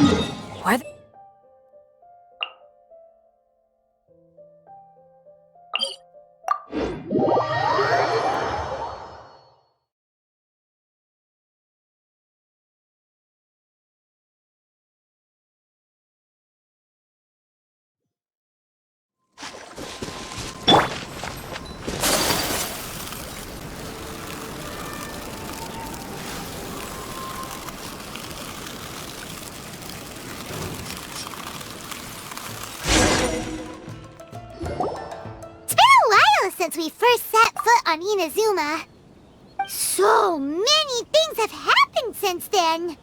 Why since we first set foot on Inazuma. So many things have happened since then.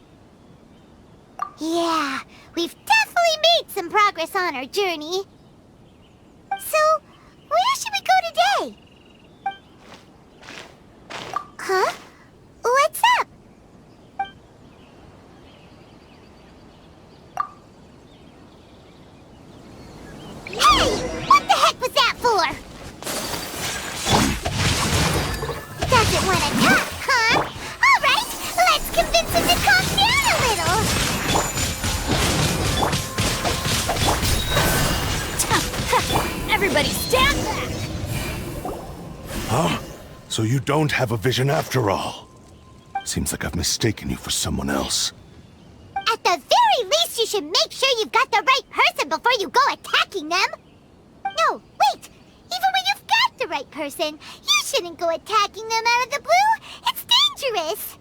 Yeah, we've definitely made some progress on our journey. So, where should we go today? Huh? What's up? Hey! What the heck was that for? Doesn't want to talk, huh? All right, let's convince him to calm down a little. Everybody stand back! Huh? So you don't have a vision after all? Seems like I've mistaken you for someone else. At the very least, you should make sure you've got the right person before you go attacking them. No, wait! Even when you've got the right person, you shouldn't go attacking them out of the blue. It's dangerous.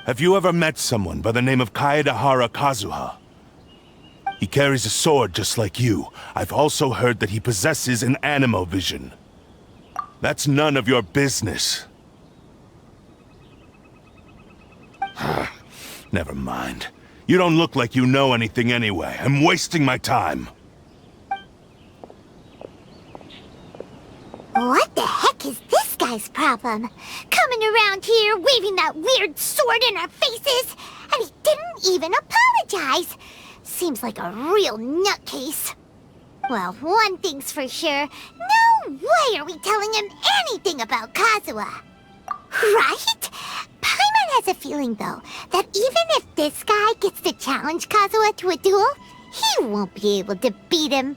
Have you ever met someone by the name of Kaedahara Kazuha? He carries a sword just like you. I've also heard that he possesses an anemo vision. That's none of your business. Never mind. You don't look like you know anything anyway. I'm wasting my time. What the heck is this guy's problem? Coming around here, waving that weird sword in our faces, and he didn't even apologize. Seems like a real nutcase. Well, one thing's for sure. No way are we telling him anything about Kazuha. Right? Paimon has a feeling, though, that even if this guy gets to challenge Kazuha to a duel, he won't be able to beat him.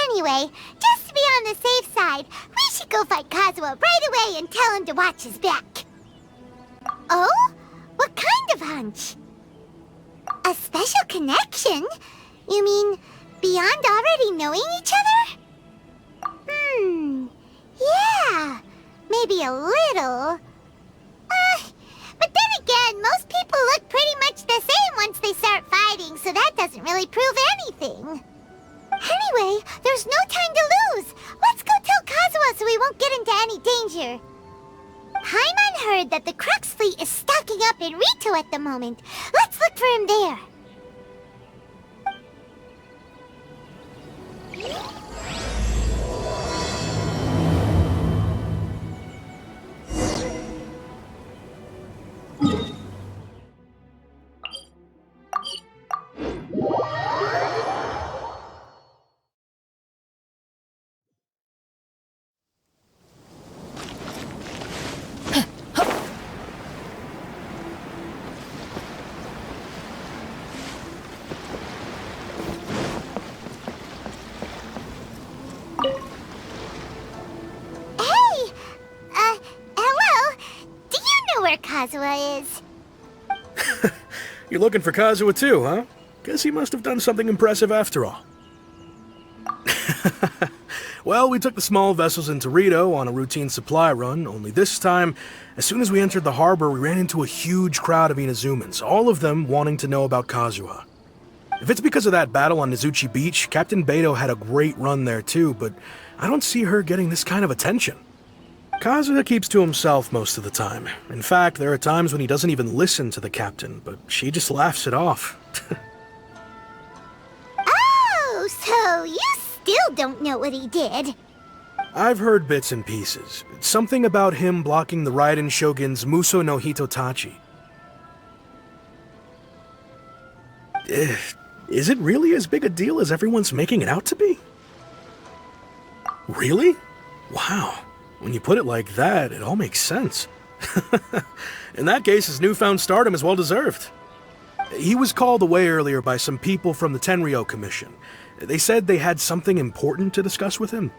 Anyway, just to be on the safe side, we should go fight Kazuha right away and tell him to watch his back. Oh? What kind of hunch? A special connection? You mean beyond already knowing each other? Yeah, maybe a little. But then again, most people look pretty much the same once they start fighting, so that doesn't really prove anything. Anyway, there's no time to lose. Let's go tell Kazuha so we won't get into any danger. Paimon heard that the Crux fleet is stocking up in Rito at the moment. Let's look for him there. Kazuha is. You're looking for Kazuha too, huh? Guess he must have done something impressive after all. Well, we took the small vessels into Rito on a routine supply run, only this time, as soon as we entered the harbor, we ran into a huge crowd of Inazumans, all of them wanting to know about Kazuha. If it's because of that battle on Nizuchi Beach, Captain Beidou had a great run there too, but I don't see her getting this kind of attention. Kazuha keeps to himself most of the time. In fact, there are times when he doesn't even listen to the captain, but she just laughs it off. Oh, so you still don't know what he did? I've heard bits and pieces. It's something about him blocking the Raiden Shogun's Muso no Hitotachi. Is it really as big a deal as everyone's making it out to be? Really? Wow. When you put it like that, it all makes sense. In that case, his newfound stardom is well-deserved. He was called away earlier by some people from the Tenryou Commission. They said they had something important to discuss with him.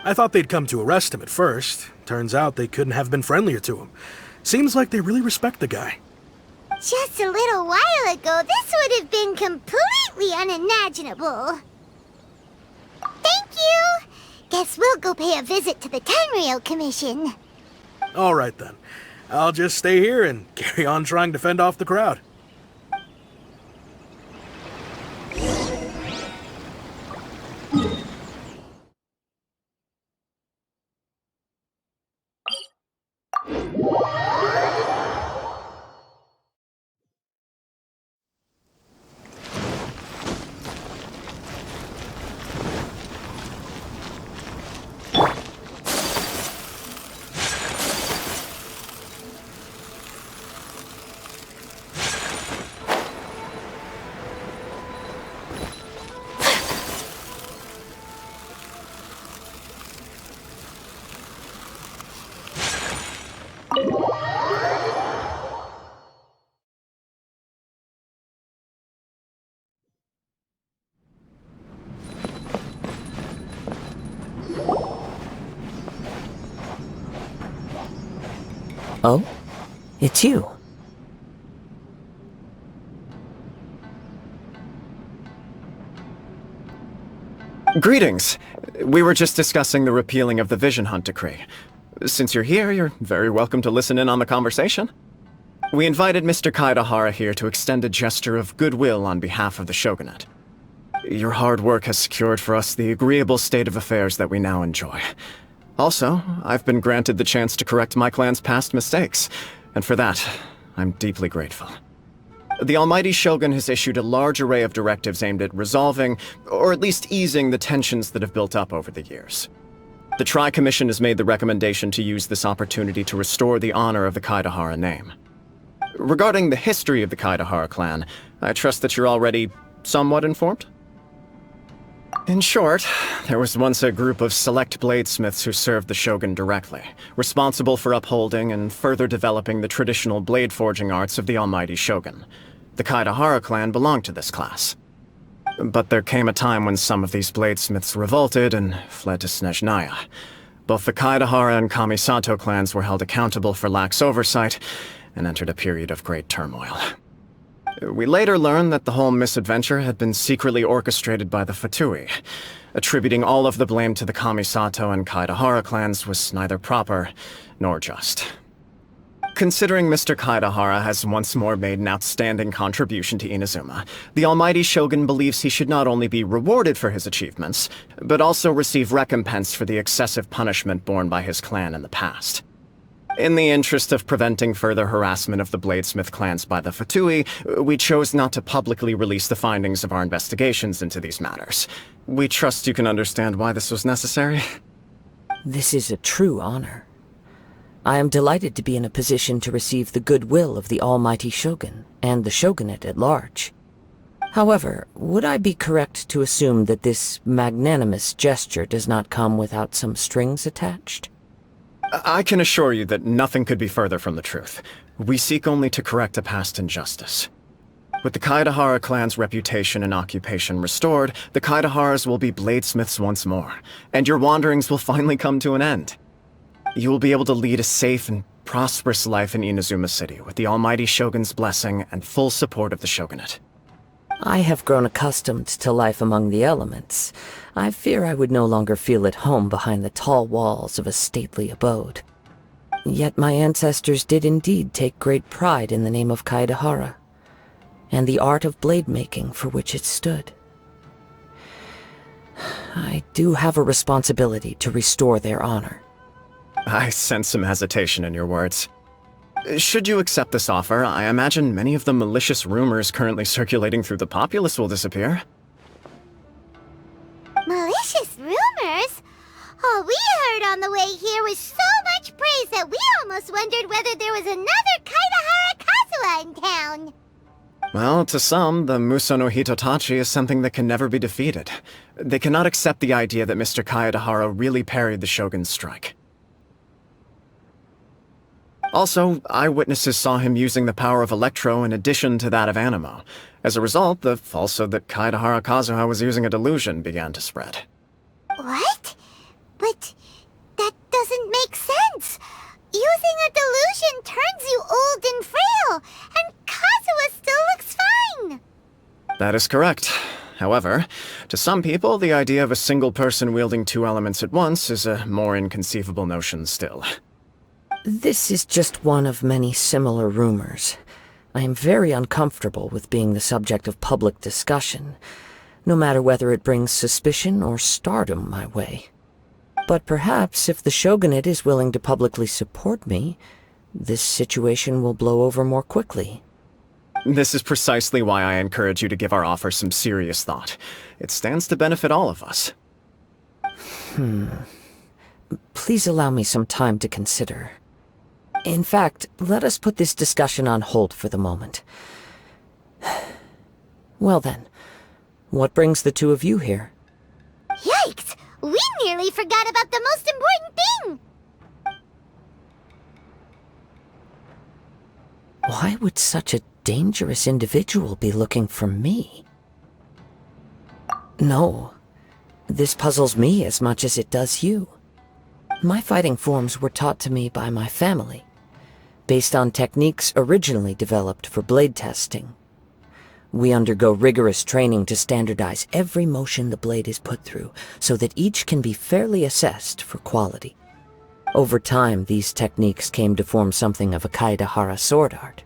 I thought they'd come to arrest him at first. Turns out they couldn't have been friendlier to him. Seems like they really respect the guy. Just a little while ago, this would have been completely unimaginable. Thank you! Guess we'll go pay a visit to the Tenryou Commission. Alright then. I'll just stay here and carry on trying to fend off the crowd. Oh? It's you. Greetings. We were just discussing the repealing of the Vision Hunt decree. Since you're here, you're very welcome to listen in on the conversation. We invited Mr. Kaedahara here to extend a gesture of goodwill on behalf of the Shogunate. Your hard work has secured for us the agreeable state of affairs that we now enjoy. Also, I've been granted the chance to correct my clan's past mistakes, and for that, I'm deeply grateful. The Almighty Shogun has issued a large array of directives aimed at resolving, or at least easing, the tensions that have built up over the years. The Tri-Commission has made the recommendation to use this opportunity to restore the honor of the Kaedahara name. Regarding the history of the Kaedahara clan, I trust that you're already somewhat informed? In short, there was once a group of select bladesmiths who served the Shogun directly, responsible for upholding and further developing the traditional blade forging arts of the Almighty Shogun. The Kaedahara clan belonged to this class. But there came a time when some of these bladesmiths revolted and fled to Snezhnaya. Both the Kaedahara and Kamisato clans were held accountable for lax oversight and entered a period of great turmoil. We later learned that the whole misadventure had been secretly orchestrated by the Fatui. Attributing all of the blame to the Kamisato and Kaedahara clans was neither proper nor just. Considering Mr. Kaedahara has once more made an outstanding contribution to Inazuma, the Almighty Shogun believes he should not only be rewarded for his achievements, but also receive recompense for the excessive punishment borne by his clan in the past. In the interest of preventing further harassment of the Bladesmith clans by the Fatui, we chose not to publicly release the findings of our investigations into these matters. We trust you can understand why this was necessary. This is a true honor. I am delighted to be in a position to receive the goodwill of the Almighty Shogun and the Shogunate at large. However, would I be correct to assume that this magnanimous gesture does not come without some strings attached? I can assure you that nothing could be further from the truth. We seek only to correct a past injustice. With the Kaedahara clan's reputation and occupation restored, the Kaedaharas will be bladesmiths once more, and your wanderings will finally come to an end. You will be able to lead a safe and prosperous life in Inazuma City with the Almighty Shogun's blessing and full support of the Shogunate. I have grown accustomed to life among the elements. I fear I would no longer feel at home behind the tall walls of a stately abode. Yet my ancestors did indeed take great pride in the name of Kaedahara, and the art of blade making for which it stood. I do have a responsibility to restore their honor. I sense some hesitation in your words. Should you accept this offer, I imagine many of the malicious rumors currently circulating through the populace will disappear. Malicious rumors? All we heard on the way here was so much praise that we almost wondered whether there was another Kaedahara Kazuha in town. Well, to some, the Muso no Hitotachi is something that can never be defeated. They cannot accept the idea that Mr. Kaedahara really parried the Shogun's strike. Also, eyewitnesses saw him using the power of Electro in addition to that of Animo. As a result, the falsehood that Kaedahara Kazuha was using a delusion began to spread. What? But that doesn't make sense. Using a delusion turns you old and frail, and Kazuha still looks fine. That is correct. However, to some people, the idea of a single person wielding two elements at once is a more inconceivable notion still. This is just one of many similar rumors. I am very uncomfortable with being the subject of public discussion, no matter whether it brings suspicion or stardom my way. But perhaps if the Shogunate is willing to publicly support me, this situation will blow over more quickly. This is precisely why I encourage you to give our offer some serious thought. It stands to benefit all of us. Please allow me some time to consider. In fact, let us put this discussion on hold for the moment. Well then, what brings the two of you here? Yikes! We nearly forgot about the most important thing! Why would such a dangerous individual be looking for me? No, this puzzles me as much as it does you. My fighting forms were taught to me by my family, based on techniques originally developed for blade testing. We undergo rigorous training to standardize every motion the blade is put through, so that each can be fairly assessed for quality. Over time, these techniques came to form something of a Kaedahara sword art,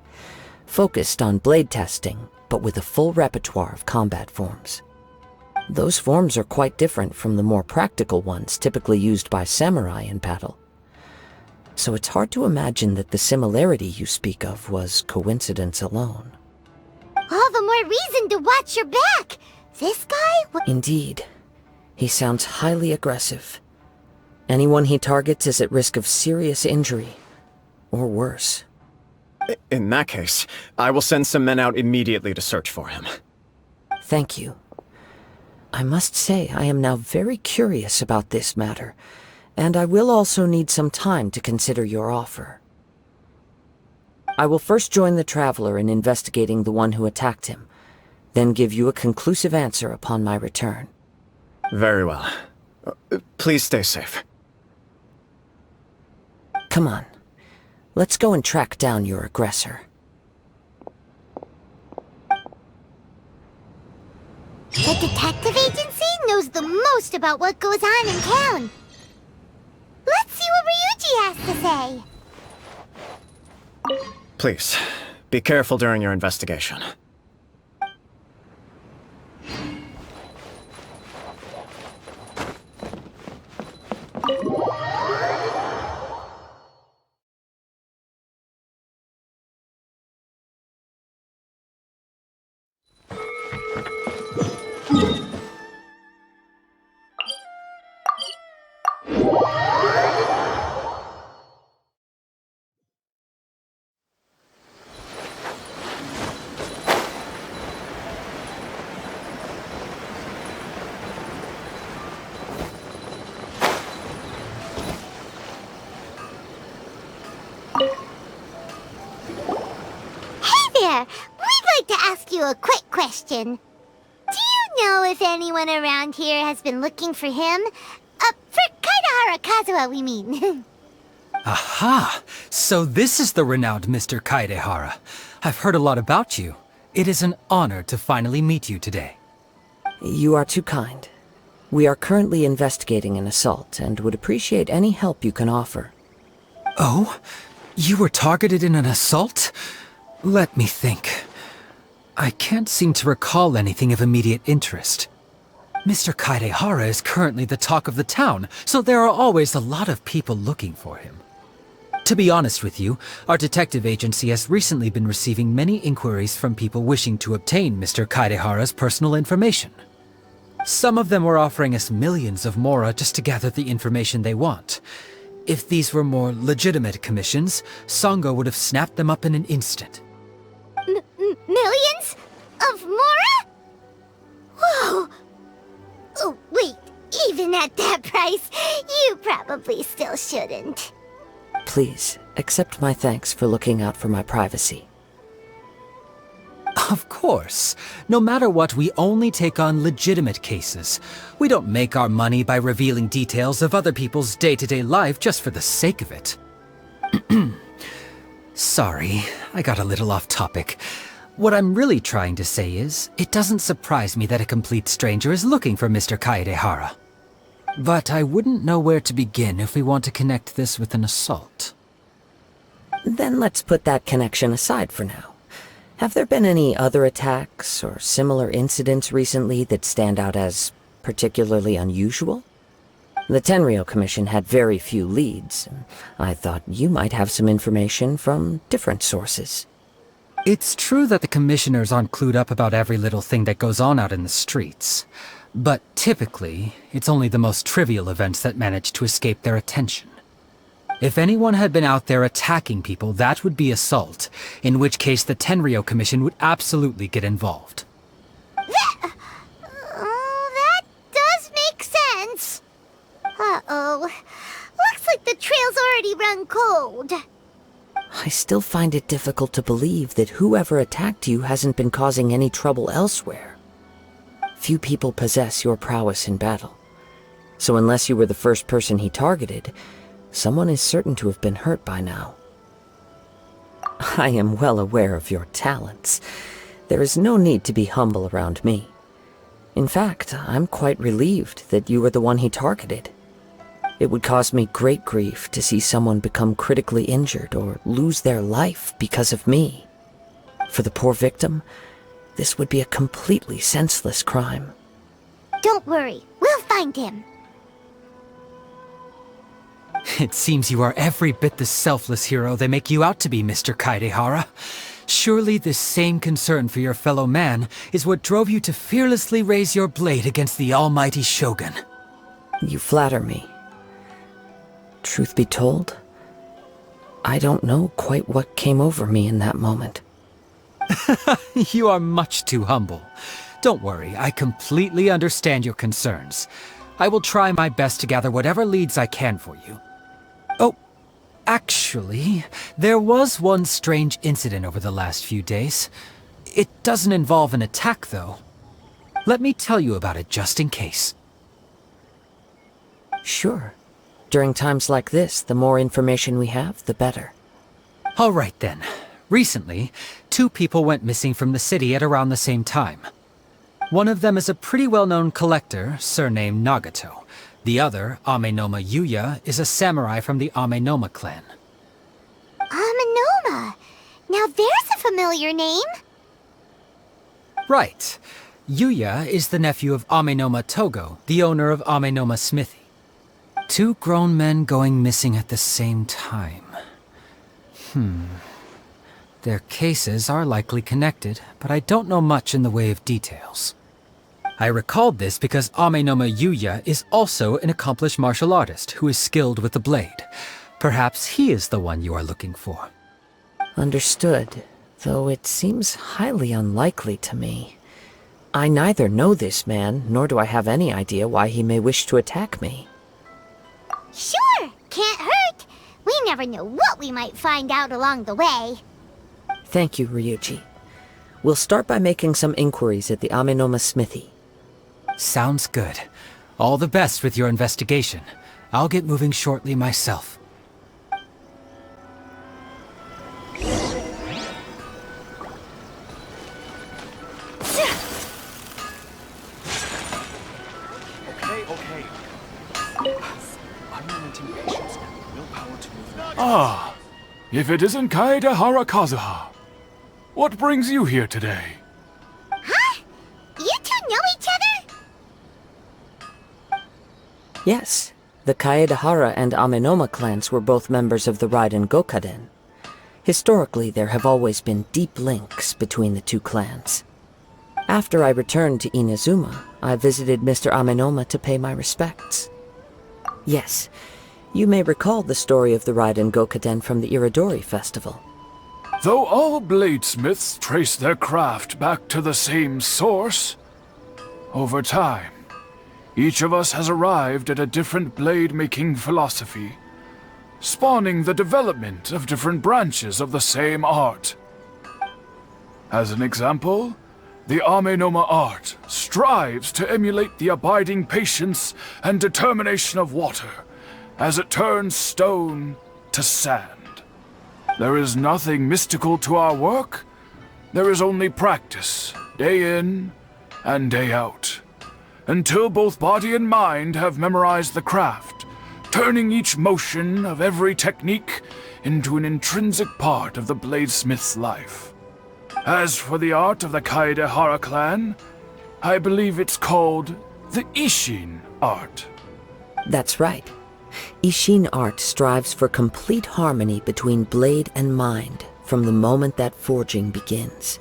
focused on blade testing, but with a full repertoire of combat forms. Those forms are quite different from the more practical ones typically used by samurai in battle. So it's hard to imagine that the similarity you speak of was coincidence alone. All the more reason to watch your back! This guy? Indeed. He sounds highly aggressive. Anyone he targets is at risk of serious injury, or worse. In that case, I will send some men out immediately to search for him. Thank you. I must say I am now very curious about this matter, and I will also need some time to consider your offer. I will first join the Traveler in investigating the one who attacked him, then give you a conclusive answer upon my return. Very well. Please stay safe. Come on. Let's go and track down your aggressor. The detective agency knows the most about what goes on in town. Let's see what Ryuji has to say. Please, be careful during your investigation. There, we'd like to ask you a quick question. Do you know if anyone around here has been looking for him? For Kaedahara Kazuha, we mean. Aha! So this is the renowned Mr. Kaedahara. I've heard a lot about you. It is an honor to finally meet you today. You are too kind. We are currently investigating an assault and would appreciate any help you can offer. Oh? You were targeted in an assault? Let me think. I can't seem to recall anything of immediate interest. Mr. Kaedahara is currently the talk of the town, so there are always a lot of people looking for him. To be honest with you, our detective agency has recently been receiving many inquiries from people wishing to obtain Mr. Kaedahara's personal information. Some of them were offering us millions of mora just to gather the information they want. If these were more legitimate commissions, Sango would have snapped them up in an instant. Millions? Of mora? Whoa! Oh, wait, even at that price, you probably still shouldn't. Please, accept my thanks for looking out for my privacy. Of course. No matter what, we only take on legitimate cases. We don't make our money by revealing details of other people's day-to-day life just for the sake of it. Sorry, I got a little off topic. What I'm really trying to say is, it doesn't surprise me that a complete stranger is looking for Mr. Kaedehara. But I wouldn't know where to begin if we want to connect this with an assault. Then let's put that connection aside for now. Have there been any other attacks or similar incidents recently that stand out as particularly unusual? The Tenryou Commission had very few leads. I thought you might have some information from different sources. It's true that the commissioners aren't clued up about every little thing that goes on out in the streets. But typically, it's only the most trivial events that manage to escape their attention. If anyone had been out there attacking people, that would be assault, in which case the Tenryou Commission would absolutely get involved. That does make sense. Uh-oh. Looks like the trail's already run cold. I still find it difficult to believe that whoever attacked you hasn't been causing any trouble elsewhere. Few people possess your prowess in battle. So unless you were the first person he targeted, someone is certain to have been hurt by now. I am well aware of your talents. There is no need to be humble around me. In fact, I'm quite relieved that you were the one he targeted. It would cause me great grief to see someone become critically injured or lose their life because of me. For the poor victim, this would be a completely senseless crime. Don't worry, we'll find him. It seems you are every bit the selfless hero they make you out to be, Mr. Kaedehara. Surely this same concern for your fellow man is what drove you to fearlessly raise your blade against the almighty Shogun. You flatter me. Truth be told, I don't know quite what came over me in that moment. You are much too humble. Don't worry, I completely understand your concerns. I will try my best to gather whatever leads I can for you. Oh, actually, there was one strange incident over the last few days. It doesn't involve an attack, though. Let me tell you about it just in case. Sure. During times like this, the more information we have, the better. All right then. Recently, 2 people went missing from the city at around the same time. One of them is a pretty well-known collector, surnamed Nagato. The other, Amenoma Yuya, is a samurai from the Amenoma clan. Amenoma! Now there's a familiar name. Right. Yuya is the nephew of Amenoma Togo, the owner of Amenoma Smithy. 2 grown men going missing at the same time. Their cases are likely connected, but I don't know much in the way of details. I recalled this because Amenoma Yuya is also an accomplished martial artist who is skilled with the blade. Perhaps he is the one you are looking for. Understood, though it seems highly unlikely to me. I neither know this man, nor do I have any idea why he may wish to attack me. Sure, can't hurt. We never know what we might find out along the way. Thank you, Ryuji. We'll start by making some inquiries at the Amenoma Smithy. Sounds good. All the best with your investigation. I'll get moving shortly myself. Okay. Unrelenting patience and willpower to move. Ah, if it isn't Kaedehara Kazuha. What brings you here today? Huh? You two know each other? Yes, the Kaedehara and Amenoma clans were both members of the Raiden Gokaden. Historically, there have always been deep links between the 2 clans. After I returned to Inazuma, I visited Mr. Amenoma to pay my respects. Yes, you may recall the story of the Raiden Gokaden from the Iridori Festival. Though all bladesmiths trace their craft back to the same source, over time, each of us has arrived at a different blade-making philosophy. spawning the development of different branches of the same art. As an example, the Amenoma art strives to emulate the abiding patience and determination of water as it turns stone to sand. There is nothing mystical to our work. There is only practice, day in and day out, until both body and mind have memorized the craft, turning each motion of every technique into an intrinsic part of the bladesmith's life. As for the art of the Kaedehara clan, I believe it's called the Isshin art. That's right. Isshin art strives for complete harmony between blade and mind from the moment that forging begins.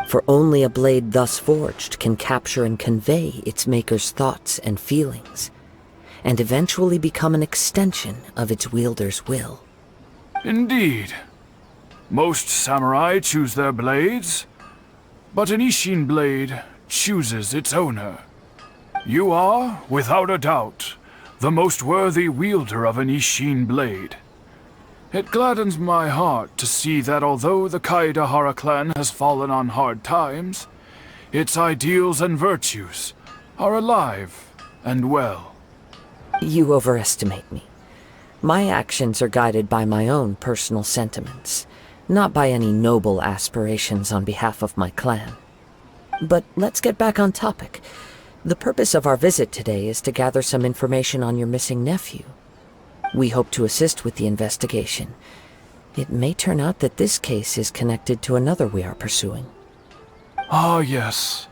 For only a blade thus forged can capture and convey its maker's thoughts and feelings, and eventually become an extension of its wielder's will. Indeed. Most samurai choose their blades, but an Isshin blade chooses its owner. You are, without a doubt, the most worthy wielder of an Isshin blade. It gladdens my heart to see that although the Kaedehara clan has fallen on hard times, its ideals and virtues are alive and well. You overestimate me. My actions are guided by my own personal sentiments, not by any noble aspirations on behalf of my clan. But let's get back on topic. The purpose of our visit today is to gather some information on your missing nephew. We hope to assist with the investigation. It may turn out that this case is connected to another we are pursuing. Ah, yes.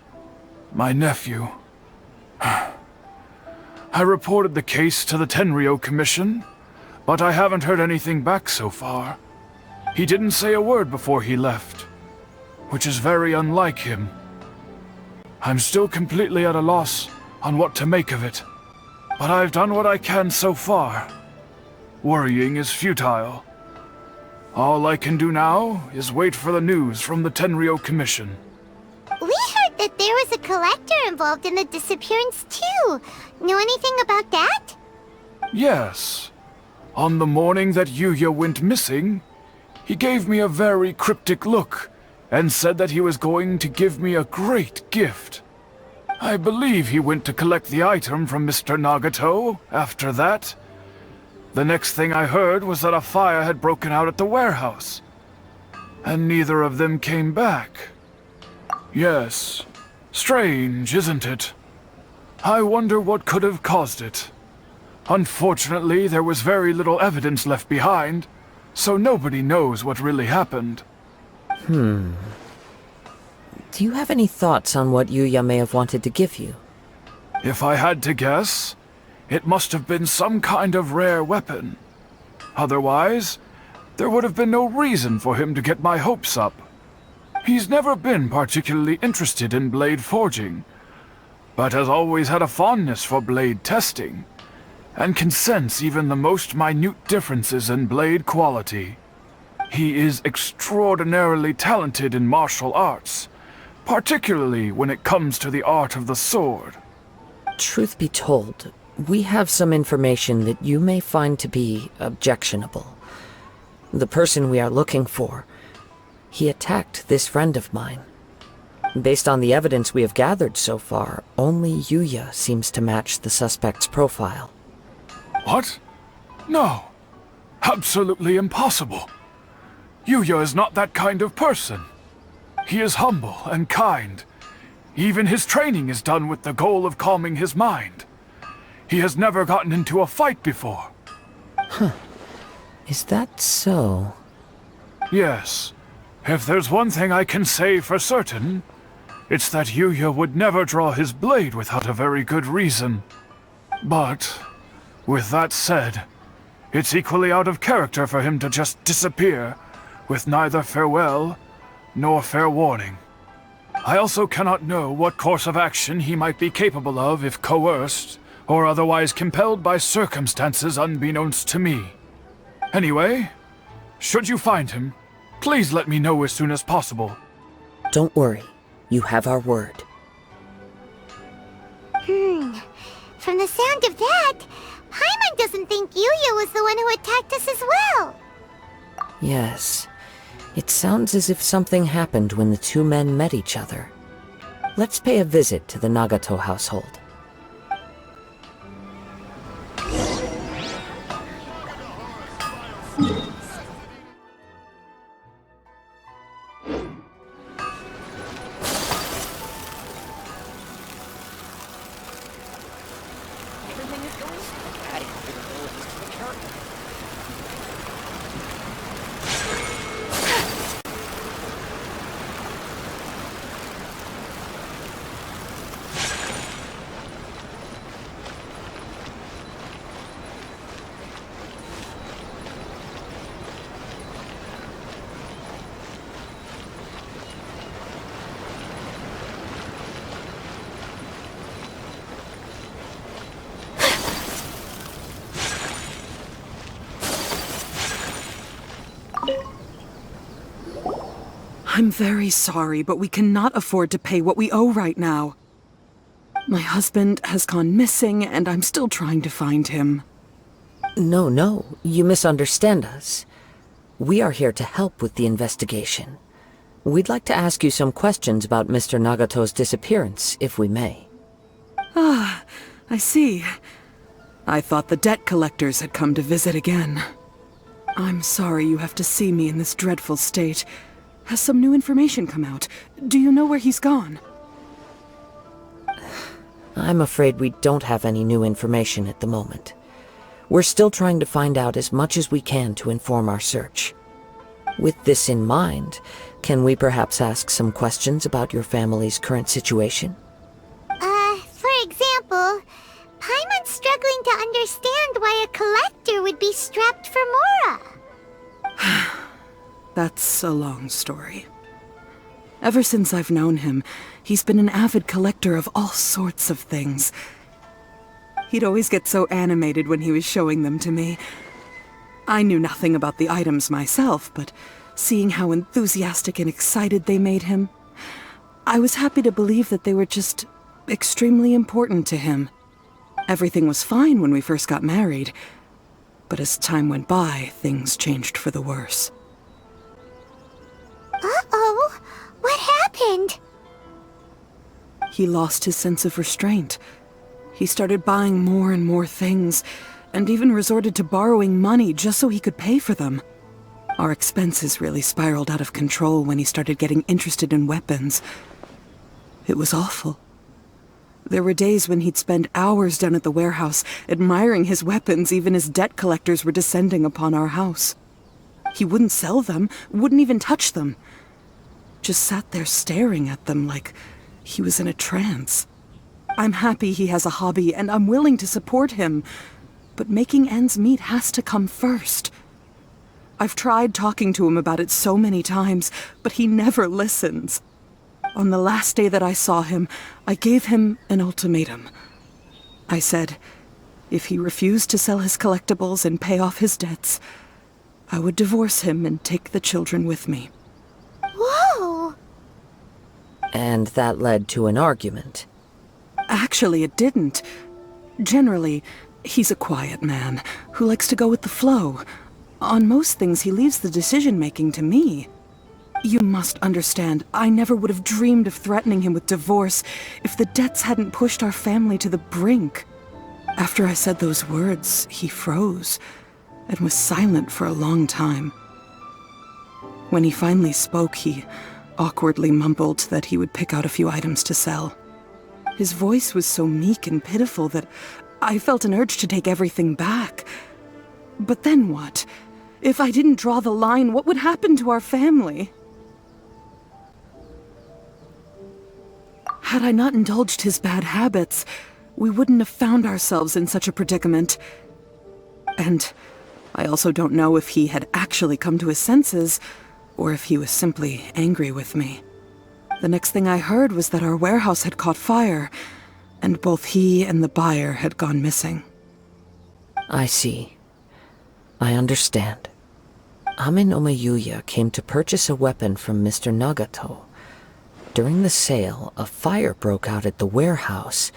My nephew. I reported the case to the Tenryo Commission, but I haven't heard anything back so far. He didn't say a word before he left, which is very unlike him. I'm still completely at a loss on what to make of it, but I've done what I can so far. Worrying is futile. All I can do now is wait for the news from the Tenryo Commission. We heard that there was a collector involved in the disappearance too. Know anything about that? Yes. On the morning that Yuya went missing, he gave me a very cryptic look and said that he was going to give me a great gift. I believe he went to collect the item from Mr. Nagato after that. The next thing I heard was that a fire had broken out at the warehouse, and neither of them came back. Yes, strange, isn't it? I wonder what could have caused it. Unfortunately, there was very little evidence left behind, so nobody knows what really happened. Do you have any thoughts on what Yuya may have wanted to give you? If I had to guess, it must have been some kind of rare weapon. Otherwise, there would have been no reason for him to get my hopes up. He's never been particularly interested in blade forging, but has always had a fondness for blade testing, and can sense even the most minute differences in blade quality. He is extraordinarily talented in martial arts, particularly when it comes to the art of the sword. Truth be told, we have some information that you may find to be objectionable. The person we are looking for, he attacked this friend of mine. Based on the evidence we have gathered so far, only Yuya seems to match the suspect's profile. What? No. Absolutely impossible. Yuya is not that kind of person. He is humble and kind. Even his training is done with the goal of calming his mind. He has never gotten into a fight before. Is that so? Yes. If there's one thing I can say for certain, it's that Yuya would never draw his blade without a very good reason. But, with that said, it's equally out of character for him to just disappear, with neither farewell nor fair warning. I also cannot know what course of action he might be capable of if coerced, or otherwise compelled by circumstances unbeknownst to me. Anyway, should you find him, please let me know as soon as possible. Don't worry. You have our word. From the sound of that, Paimon doesn't think Yuya was the one who attacked us as well. Yes. It sounds as if something happened when the two men met each other. Let's pay a visit to the Nagato household. I'm very sorry, but we cannot afford to pay what we owe right now. My husband has gone missing, and I'm still trying to find him. No, you misunderstand us. We are here to help with the investigation. We'd like to ask you some questions about Mr. Nagato's disappearance, if we may. Ah, I see. I thought the debt collectors had come to visit again. I'm sorry you have to see me in this dreadful state. Has some new information come out? Do you know where he's gone? I'm afraid we don't have any new information at the moment. We're still trying to find out as much as we can to inform our search. With this in mind, can we perhaps ask some questions about your family's current situation? For example, Paimon's struggling to understand why a collector would be strapped for Mora. That's a long story. Ever since I've known him, he's been an avid collector of all sorts of things. He'd always get so animated when he was showing them to me. I knew nothing about the items myself, but seeing how enthusiastic and excited they made him, I was happy to believe that they were just extremely important to him. Everything was fine when we first got married, but as time went by, things changed for the worse. Uh-oh, what happened? He lost his sense of restraint. He started buying more and more things, and even resorted to borrowing money just so he could pay for them. Our expenses really spiraled out of control when he started getting interested in weapons. It was awful. There were days when he'd spend hours down at the warehouse, admiring his weapons even as debt collectors were descending upon our house. He wouldn't sell them, wouldn't even touch them. Just sat there staring at them like he was in a trance. I'm happy he has a hobby, and I'm willing to support him. But making ends meet has to come first. I've tried talking to him about it so many times, but he never listens. On the last day that I saw him, I gave him an ultimatum. I said, if he refused to sell his collectibles and pay off his debts, I would divorce him and take the children with me. Whoa! And that led to an argument. Actually, it didn't. Generally, he's a quiet man who likes to go with the flow. On most things, he leaves the decision-making to me. You must understand, I never would have dreamed of threatening him with divorce if the debts hadn't pushed our family to the brink. After I said those words, he froze and was silent for a long time. When he finally spoke, he awkwardly mumbled that he would pick out a few items to sell. His voice was so meek and pitiful that I felt an urge to take everything back. But then what? If I didn't draw the line, what would happen to our family? Had I not indulged his bad habits, we wouldn't have found ourselves in such a predicament. And I also don't know if he had actually come to his senses, or if he was simply angry with me. The next thing I heard was that our warehouse had caught fire, and both he and the buyer had gone missing. I see. I understand. Ame Yuya came to purchase a weapon from Mr. Nagato. During the sale, a fire broke out at the warehouse,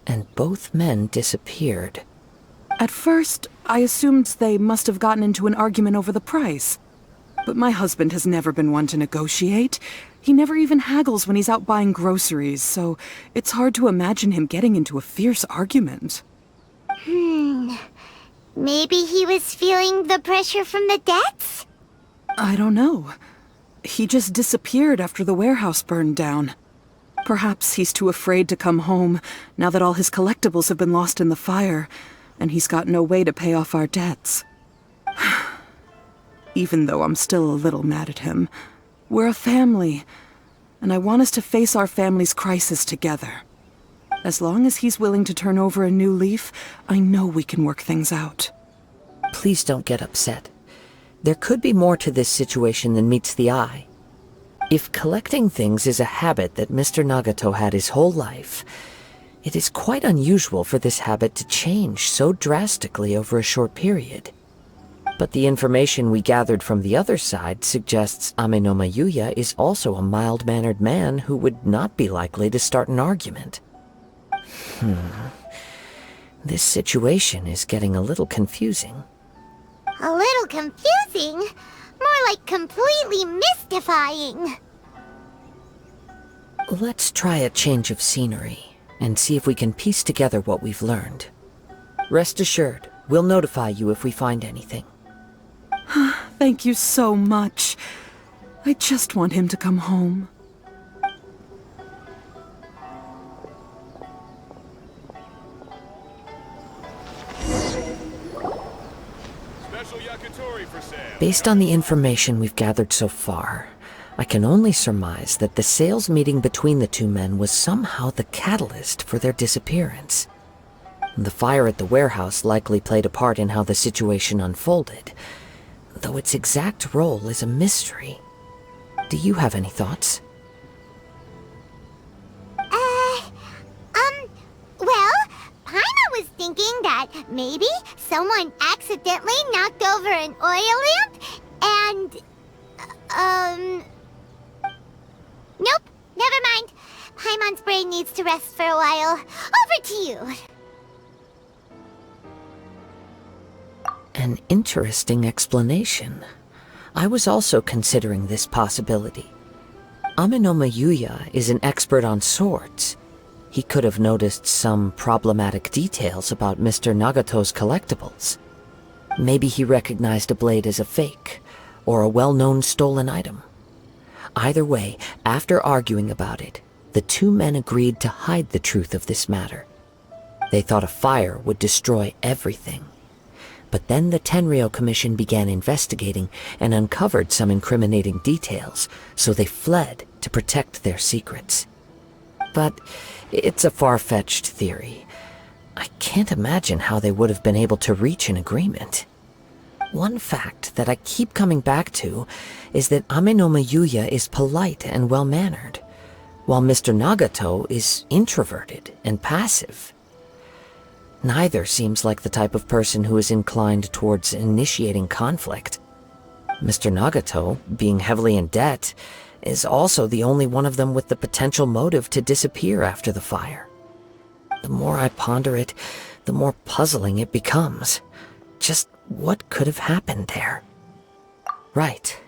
and both men disappeared. At first, I assumed they must have gotten into an argument over the price. But my husband has never been one to negotiate. He never even haggles when he's out buying groceries, so it's hard to imagine him getting into a fierce argument. Maybe he was feeling the pressure from the debts? I don't know. He just disappeared after the warehouse burned down. Perhaps he's too afraid to come home now that all his collectibles have been lost in the fire, and he's got no way to pay off our debts. Even though I'm still a little mad at him, we're a family, and I want us to face our family's crisis together. As long as he's willing to turn over a new leaf, I know we can work things out. Please don't get upset. There could be more to this situation than meets the eye. If collecting things is a habit that Mr. Nagato had his whole life, it is quite unusual for this habit to change so drastically over a short period. But the information we gathered from the other side suggests Amenoma Yuya is also a mild-mannered man who would not be likely to start an argument. This situation is getting a little confusing. A little confusing? More like completely mystifying. Let's try a change of scenery and see if we can piece together what we've learned. Rest assured, we'll notify you if we find anything. Thank you so much. I just want him to come home. Based on the information we've gathered so far, I can only surmise that the sales meeting between the two men was somehow the catalyst for their disappearance. The fire at the warehouse likely played a part in how the situation unfolded, though its exact role is a mystery. Do you have any thoughts? Well, Paimon was thinking that maybe someone accidentally knocked over an oil lamp and... Nope, never mind. Paimon's brain needs to rest for a while. Over to you. An interesting explanation. I was also considering this possibility. Amenoma Yuya is an expert on swords. He could have noticed some problematic details about Mr. Nagato's collectibles. Maybe he recognized a blade as a fake, or a well-known stolen item. Either way, after arguing about it, the two men agreed to hide the truth of this matter. They thought a fire would destroy everything. But then the Tenryou Commission began investigating and uncovered some incriminating details, so they fled to protect their secrets. But it's a far-fetched theory. I can't imagine how they would have been able to reach an agreement. One fact that I keep coming back to is that Amenoma Yuya is polite and well-mannered, while Mr. Nagato is introverted and passive. Neither seems like the type of person who is inclined towards initiating conflict. Mr. Nagato, being heavily in debt, is also the only one of them with the potential motive to disappear after the fire. The more I ponder it, the more puzzling it becomes. Just what could have happened there? Right.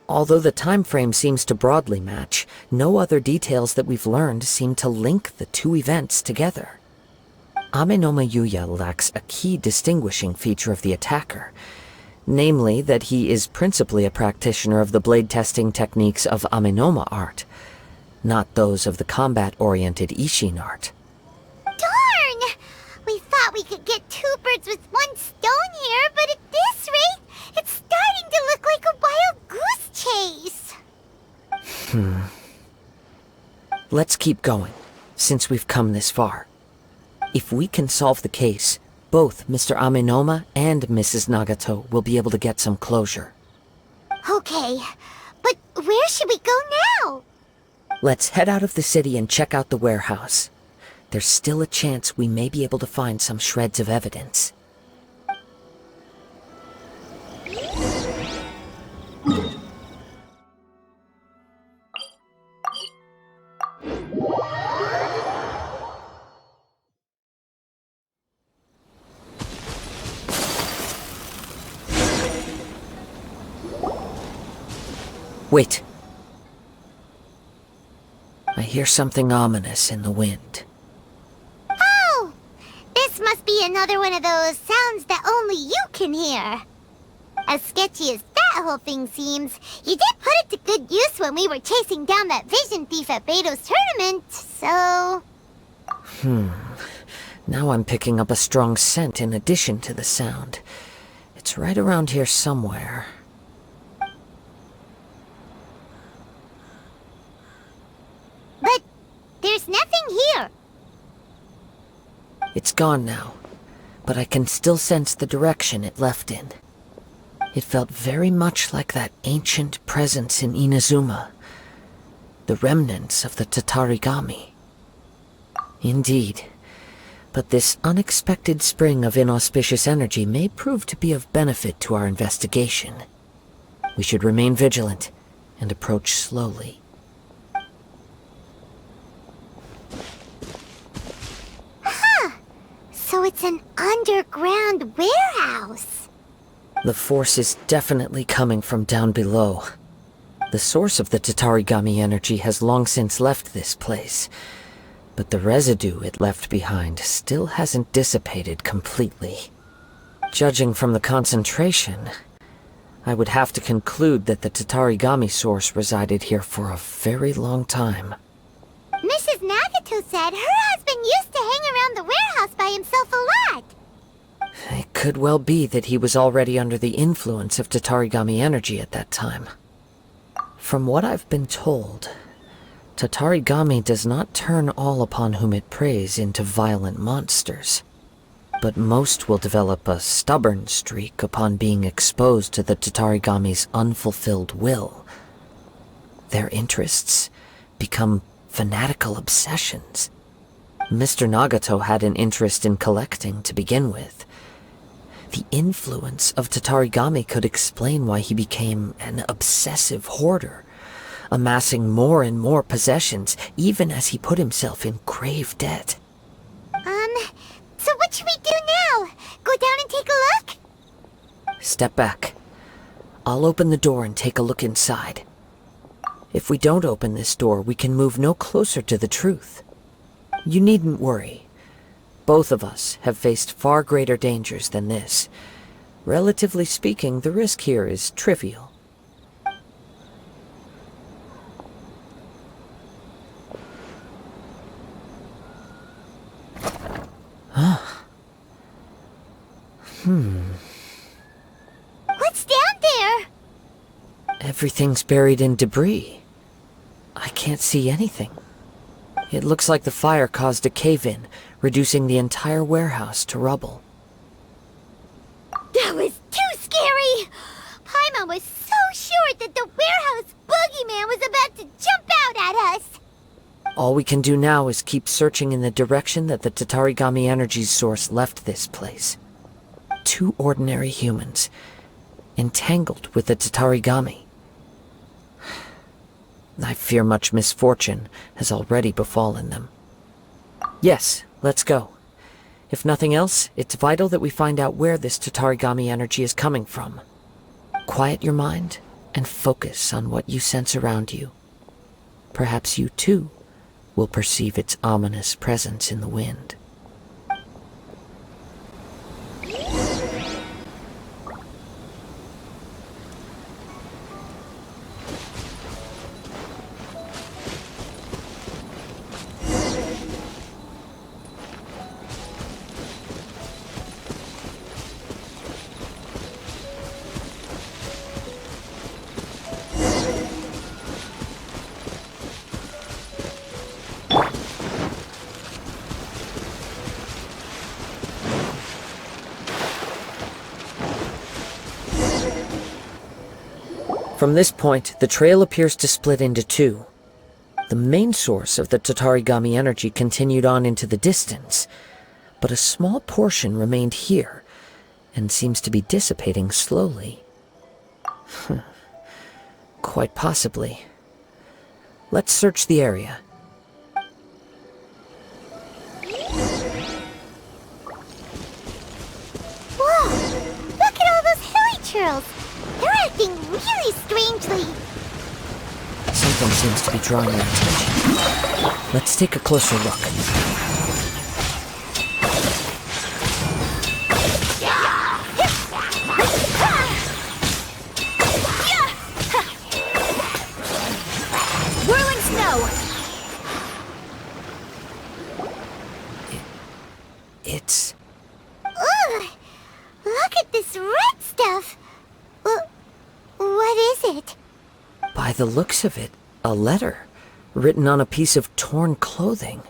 Although the time frame seems to broadly match, no other details that we've learned seem to link the two events together. Amenoma Yuya lacks a key distinguishing feature of the attacker, namely that he is principally a practitioner of the blade testing techniques of Amenoma art, not those of the combat-oriented Isshin art. Darn! We thought we could get two birds with one stone here, but at this rate, it's starting to look like a wild goose chase. Let's keep going, since we've come this far. If we can solve the case, both Mr. Amenoma and Mrs. Nagato will be able to get some closure. Okay, but where should we go now? Let's head out of the city and check out the warehouse. There's still a chance we may be able to find some shreds of evidence. Wait. I hear something ominous in the wind. Oh! This must be another one of those sounds that only you can hear. As sketchy as that whole thing seems, you did put it to good use when we were chasing down that vision thief at Beto's tournament, so... Now I'm picking up a strong scent in addition to the sound. It's right around here somewhere. But there's nothing here. It's gone now, but I can still sense the direction it left in. It felt very much like that ancient presence in Inazuma. The remnants of the Tatarigami. Indeed. But this unexpected spring of inauspicious energy may prove to be of benefit to our investigation. We should remain vigilant and approach slowly. So it's an underground warehouse. The force is definitely coming from down below. The source of the Tatarigami energy has long since left this place, but the residue it left behind still hasn't dissipated completely. Judging from the concentration, I would have to conclude that the Tatarigami source resided here for a very long time. Mrs. Nagato said her husband used to hang around the warehouse by himself a lot. It could well be that he was already under the influence of Tatarigami energy at that time. From what I've been told, Tatarigami does not turn all upon whom it preys into violent monsters, but most will develop a stubborn streak upon being exposed to the Tatarigami's unfulfilled will. Their interests become fanatical obsessions. Mr. Nagato had an interest in collecting to begin with. The influence of Tatarigami could explain why he became an obsessive hoarder, amassing more and more possessions even as he put himself in grave debt. So what should we do now? Go down and take a look? Step back. I'll open the door and take a look inside. If we don't open this door, we can move no closer to the truth. You needn't worry. Both of us have faced far greater dangers than this. Relatively speaking, the risk here is trivial. What's down there? Everything's buried in debris. I can't see anything. It looks like the fire caused a cave-in, reducing the entire warehouse to rubble. That was too scary! Paimon was so sure that the warehouse boogeyman was about to jump out at us! All we can do now is keep searching in the direction that the Tatarigami energy's source left this place. 2 ordinary humans, entangled with the Tatarigami. I fear much misfortune has already befallen them. Yes, let's go. If nothing else, it's vital that we find out where this Tatarigami energy is coming from. Quiet your mind and focus on what you sense around you. Perhaps you too will perceive its ominous presence in the wind. From this point, the trail appears to split into 2. The main source of the Tatarigami energy continued on into the distance, but a small portion remained here, and seems to be dissipating slowly. Quite possibly. Let's search the area. Whoa! Look at all those hilly churls! They're acting really strangely. Something seems to be drawing your attention. Let's take a closer look. Whirling snow! It's... Ugh! Look at this red stuff! What is it? By the looks of it, a letter, written on a piece of torn clothing.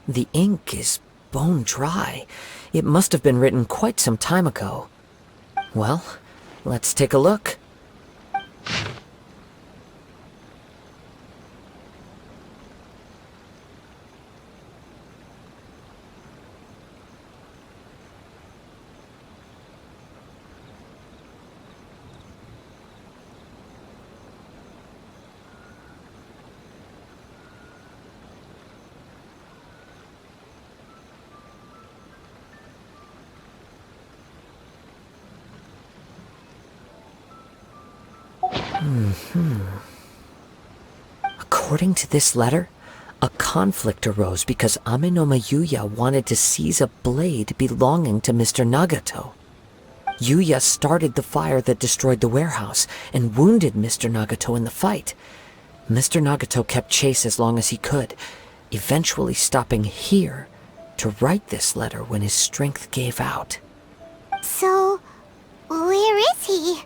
The ink is bone dry. It must have been written quite some time ago. Well, let's take a look. According to this letter, a conflict arose because Amenoma Yuya wanted to seize a blade belonging to Mr. Nagato. Yuya started the fire that destroyed the warehouse and wounded Mr. Nagato in the fight. Mr. Nagato kept chase as long as he could, eventually stopping here to write this letter when his strength gave out. So, where is he?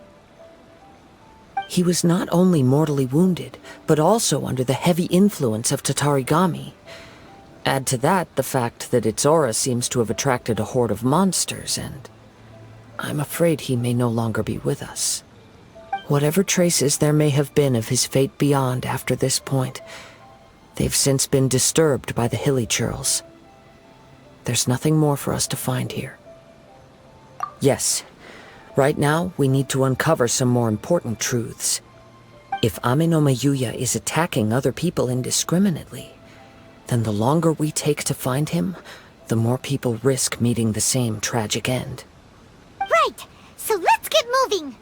He was not only mortally wounded, but also under the heavy influence of Tatarigami. Add to that the fact that its aura seems to have attracted a horde of monsters, and I'm afraid he may no longer be with us. Whatever traces there may have been of his fate beyond after this point, they've since been disturbed by the hilly churls. There's nothing more for us to find here. Yes. Right now, we need to uncover some more important truths. If Amenoma Yuya is attacking other people indiscriminately, then the longer we take to find him, the more people risk meeting the same tragic end. Right! So let's get moving!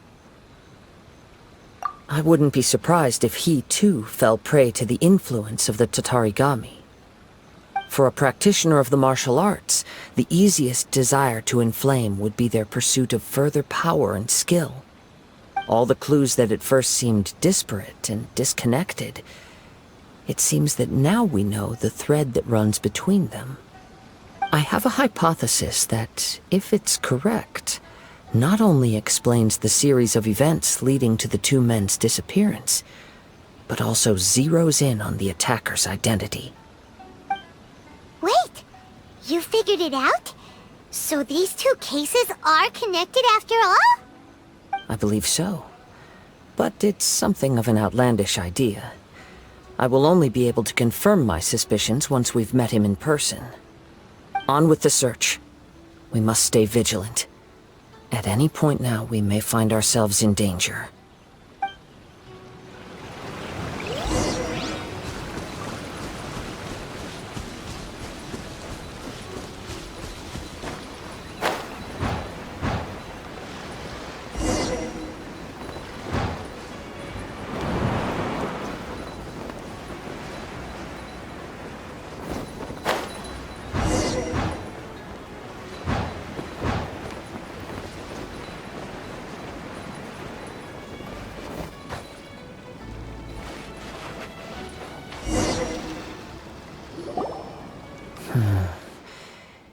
I wouldn't be surprised if he, too, fell prey to the influence of the Tatarigami. For a practitioner of the martial arts, the easiest desire to inflame would be their pursuit of further power and skill. All the clues that at first seemed disparate and disconnected, it seems that now we know the thread that runs between them. I have a hypothesis that, if it's correct, not only explains the series of events leading to the two men's disappearance, but also zeroes in on the attacker's identity. Wait! You figured it out? So these two cases are connected after all? I believe so. But it's something of an outlandish idea. I will only be able to confirm my suspicions once we've met him in person. On with the search. We must stay vigilant. At any point now, we may find ourselves in danger.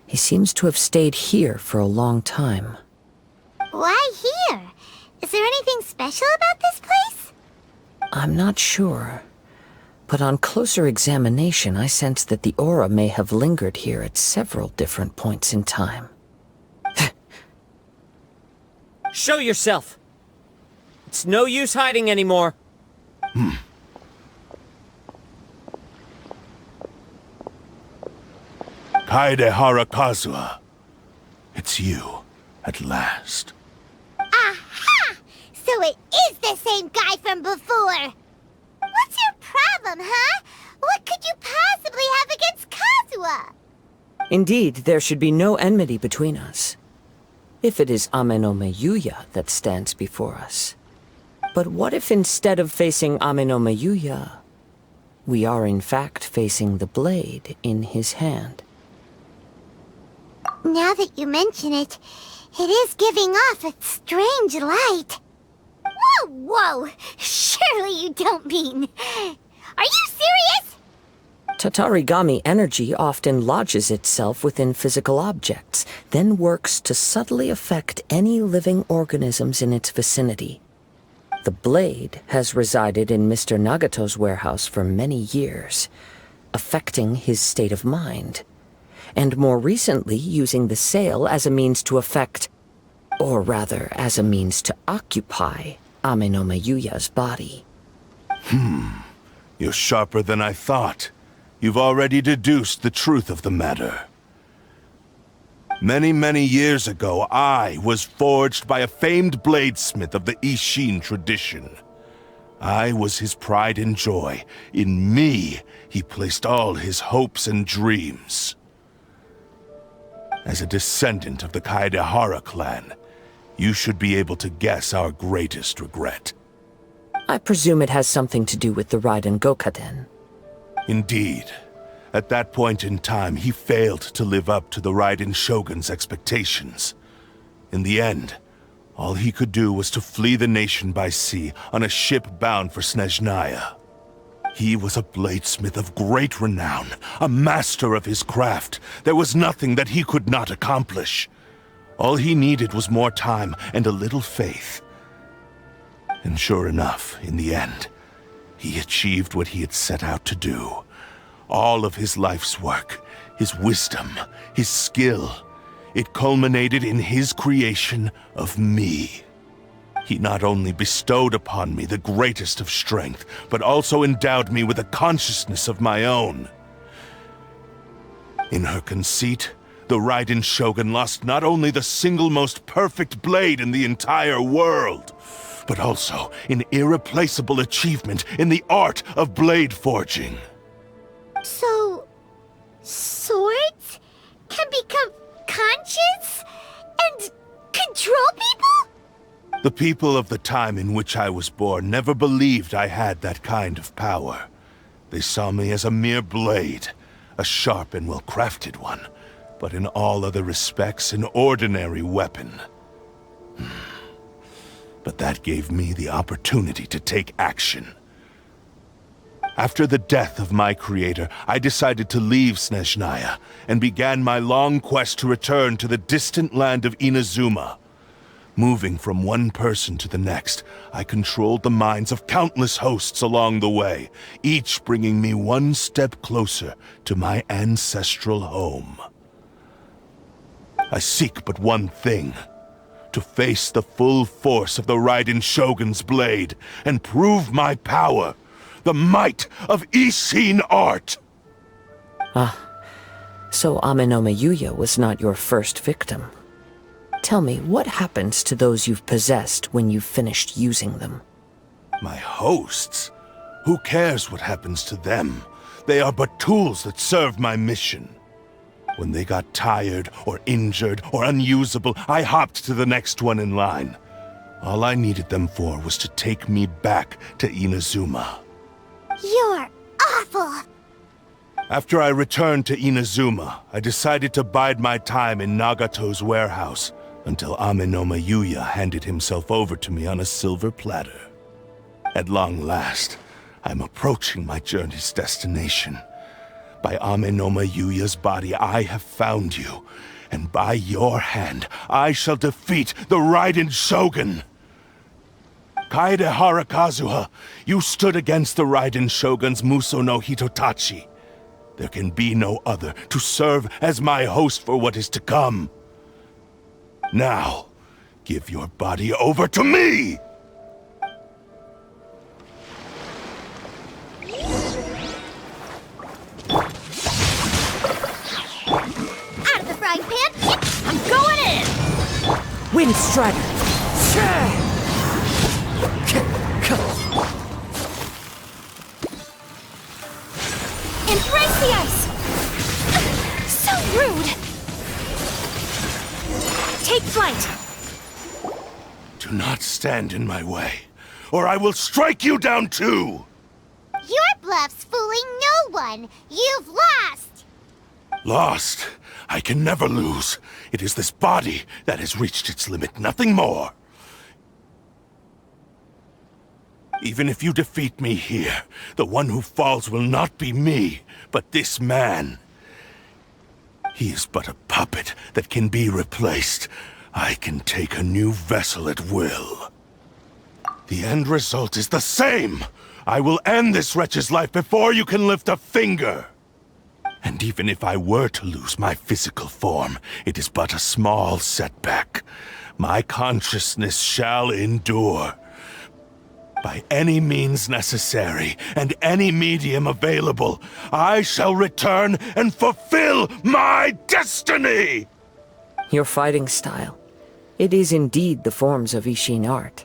He seems to have stayed here for a long time. Why here? Is there anything special about this place? I'm not sure. But on closer examination, I sense that the aura may have lingered here at several different points in time. Show yourself! It's no use hiding anymore. Kaedehara Kazuha. It's you, at last. Aha! So it is the same guy from before! What's your problem, huh? What could you possibly have against Kazuha? Indeed, there should be no enmity between us. If it is Amenoma Yuya that stands before us. But what if instead of facing Amenoma Yuya, We are in fact facing the blade in his hand. Now that you mention it, it is giving off a strange light. Whoa, whoa! Surely you don't mean... Are you serious? Tatarigami energy often lodges itself within physical objects, then works to subtly affect any living organisms in its vicinity. The blade has resided in Mr. Nagato's warehouse for many years, affecting his state of mind, and more recently using the sale as a means to affect, or rather as a means to occupy, Ame no Mayuya's body. You're sharper than I thought. You've already deduced the truth of the matter. Many, many years ago, I was forged by a famed bladesmith of the Isshin tradition. I was his pride and joy. In me, he placed all his hopes and dreams. As a descendant of the Kaedehara clan, you should be able to guess our greatest regret. I presume it has something to do with the Raiden Gokaden. Indeed. At that point in time, he failed to live up to the Raiden Shogun's expectations. In the end, all he could do was to flee the nation by sea on a ship bound for Snezhnaya. He was a bladesmith of great renown, a master of his craft. There was nothing that he could not accomplish. All he needed was more time and a little faith. And sure enough, in the end, he achieved what he had set out to do. All of his life's work, his wisdom, his skill, it culminated in his creation of me. He not only bestowed upon me the greatest of strength, but also endowed me with a consciousness of my own. In her conceit, the Raiden Shogun lost not only the single most perfect blade in the entire world, but also an irreplaceable achievement in the art of blade forging. So... swords can become conscious and control people? The people of the time in which I was born never believed I had that kind of power. They saw me as a mere blade, a sharp and well-crafted one, but in all other respects an ordinary weapon. But that gave me the opportunity to take action. After the death of my creator, I decided to leave Snezhnaya and began my long quest to return to the distant land of Inazuma. Moving from one person to the next, I controlled the minds of countless hosts along the way, each bringing me one step closer to my ancestral home. I seek but one thing: to face the full force of the Raiden Shogun's blade and prove my power, the might of Isshin art! So Ame no Mayuya was not your first victim. Tell me, what happens to those you've possessed when you've finished using them? My hosts? Who cares what happens to them? They are but tools that serve my mission. When they got tired, or injured, or unusable, I hopped to the next one in line. All I needed them for was to take me back to Inazuma. You're awful! After I returned to Inazuma, I decided to bide my time in Nagato's warehouse until Ame no Mayuya handed himself over to me on a silver platter. At long last, I'm approaching my journey's destination. By Ame no Mayuya's body, I have found you, and by your hand, I shall defeat the Raiden Shogun! Kaedehara Kazuha, you stood against the Raiden Shogun's Muso no Hitotachi. There can be no other to serve as my host for what is to come. Now, give your body over to me! Out of the frying pan, I'm going in! Wind Strider! Embrace the ice! So rude! Take flight! Do not stand in my way, or I will strike you down too! Your bluff's fooling no one. You've lost. Lost? I can never lose. It is this body that has reached its limit, nothing more. Even if you defeat me here, the one who falls will not be me, but this man. He is but a puppet that can be replaced. I can take a new vessel at will. The end result is the same! I will end this wretch's life before you can lift a finger! And even if I were to lose my physical form, it is but a small setback. My consciousness shall endure. By any means necessary, and any medium available, I shall return and fulfill my destiny! Your fighting style. It is indeed the forms of Isshin art.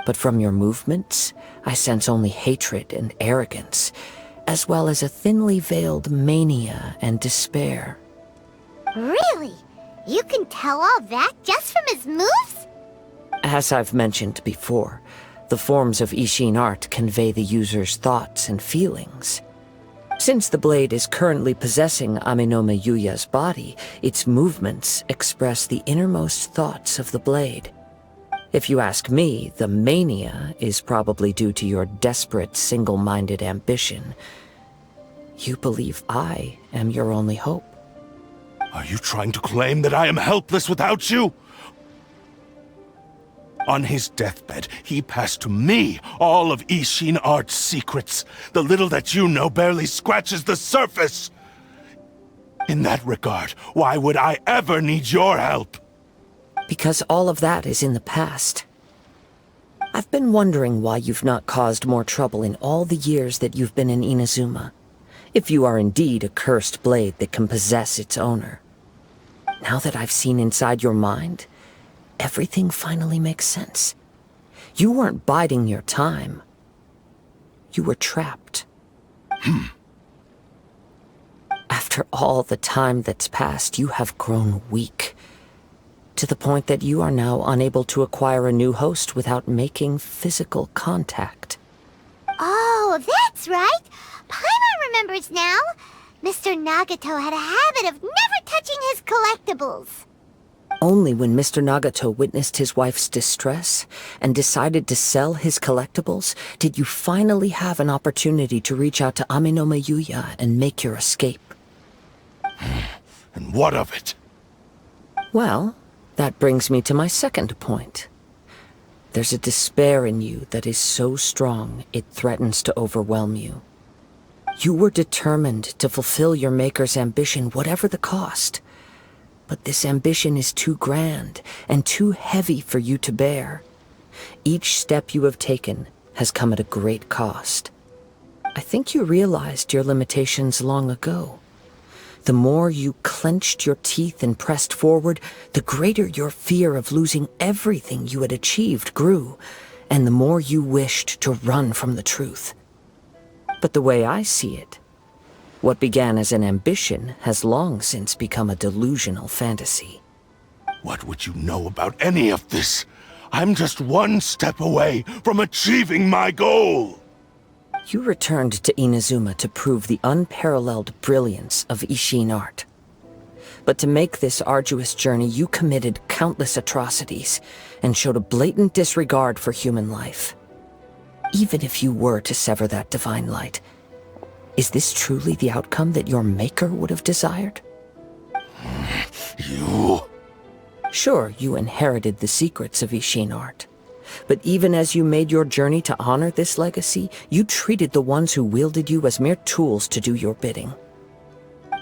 But from your movements, I sense only hatred and arrogance, as well as a thinly veiled mania and despair. Really? You can tell all that just from his moves? As I've mentioned before, the forms of Isshin art convey the user's thoughts and feelings. Since the blade is currently possessing Amenoma Yuya's body, its movements express the innermost thoughts of the blade. If you ask me, the mania is probably due to your desperate, single-minded ambition. You believe I am your only hope. Are you trying to claim that I am helpless without you? On his deathbed, he passed to me all of Isshin art's secrets. The little that you know barely scratches the surface. In that regard, why would I ever need your help? Because all of that is in the past. I've been wondering why you've not caused more trouble in all the years that you've been in Inazuma. If you are indeed a cursed blade that can possess its owner. Now that I've seen inside your mind, everything finally makes sense. You weren't biding your time. You were trapped. After all the time that's passed, you have grown weak. To the point that you are now unable to acquire a new host without making physical contact. Oh, that's right. Paimon remembers now. Mr. Nagato had a habit of never touching his collectibles. Only when Mr. Nagato witnessed his wife's distress and decided to sell his collectibles did you finally have an opportunity to reach out to Amenoma Yuya and make your escape. And what of it? Well, that brings me to my second point. There's a despair in you that is so strong it threatens to overwhelm you. You were determined to fulfill your maker's ambition, whatever the cost. But this ambition is too grand and too heavy for you to bear. Each step you have taken has come at a great cost. I think you realized your limitations long ago. The more you clenched your teeth and pressed forward, the greater your fear of losing everything you had achieved grew, and the more you wished to run from the truth. But the way I see it, what began as an ambition has long since become a delusional fantasy. What would you know about any of this? I'm just one step away from achieving my goal! You returned to Inazuma to prove the unparalleled brilliance of Isshin art. But to make this arduous journey, you committed countless atrocities and showed a blatant disregard for human life. Even if you were to sever that divine light, is this truly the outcome that your maker would have desired? You... Sure, you inherited the secrets of Isshin art. But even as you made your journey to honor this legacy, you treated the ones who wielded you as mere tools to do your bidding.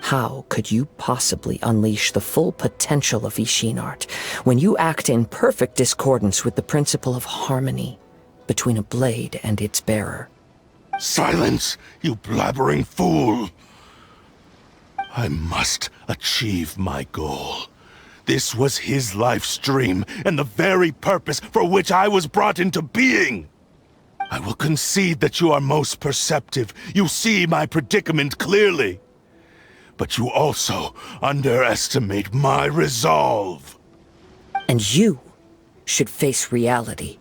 How could you possibly unleash the full potential of Isshin art when you act in perfect discordance with the principle of harmony between a blade and its bearer? Silence, you blabbering fool! I must achieve my goal. This was his life's dream, and the very purpose for which I was brought into being. I will concede that you are most perceptive. You see my predicament clearly. But you also underestimate my resolve. And you should face reality.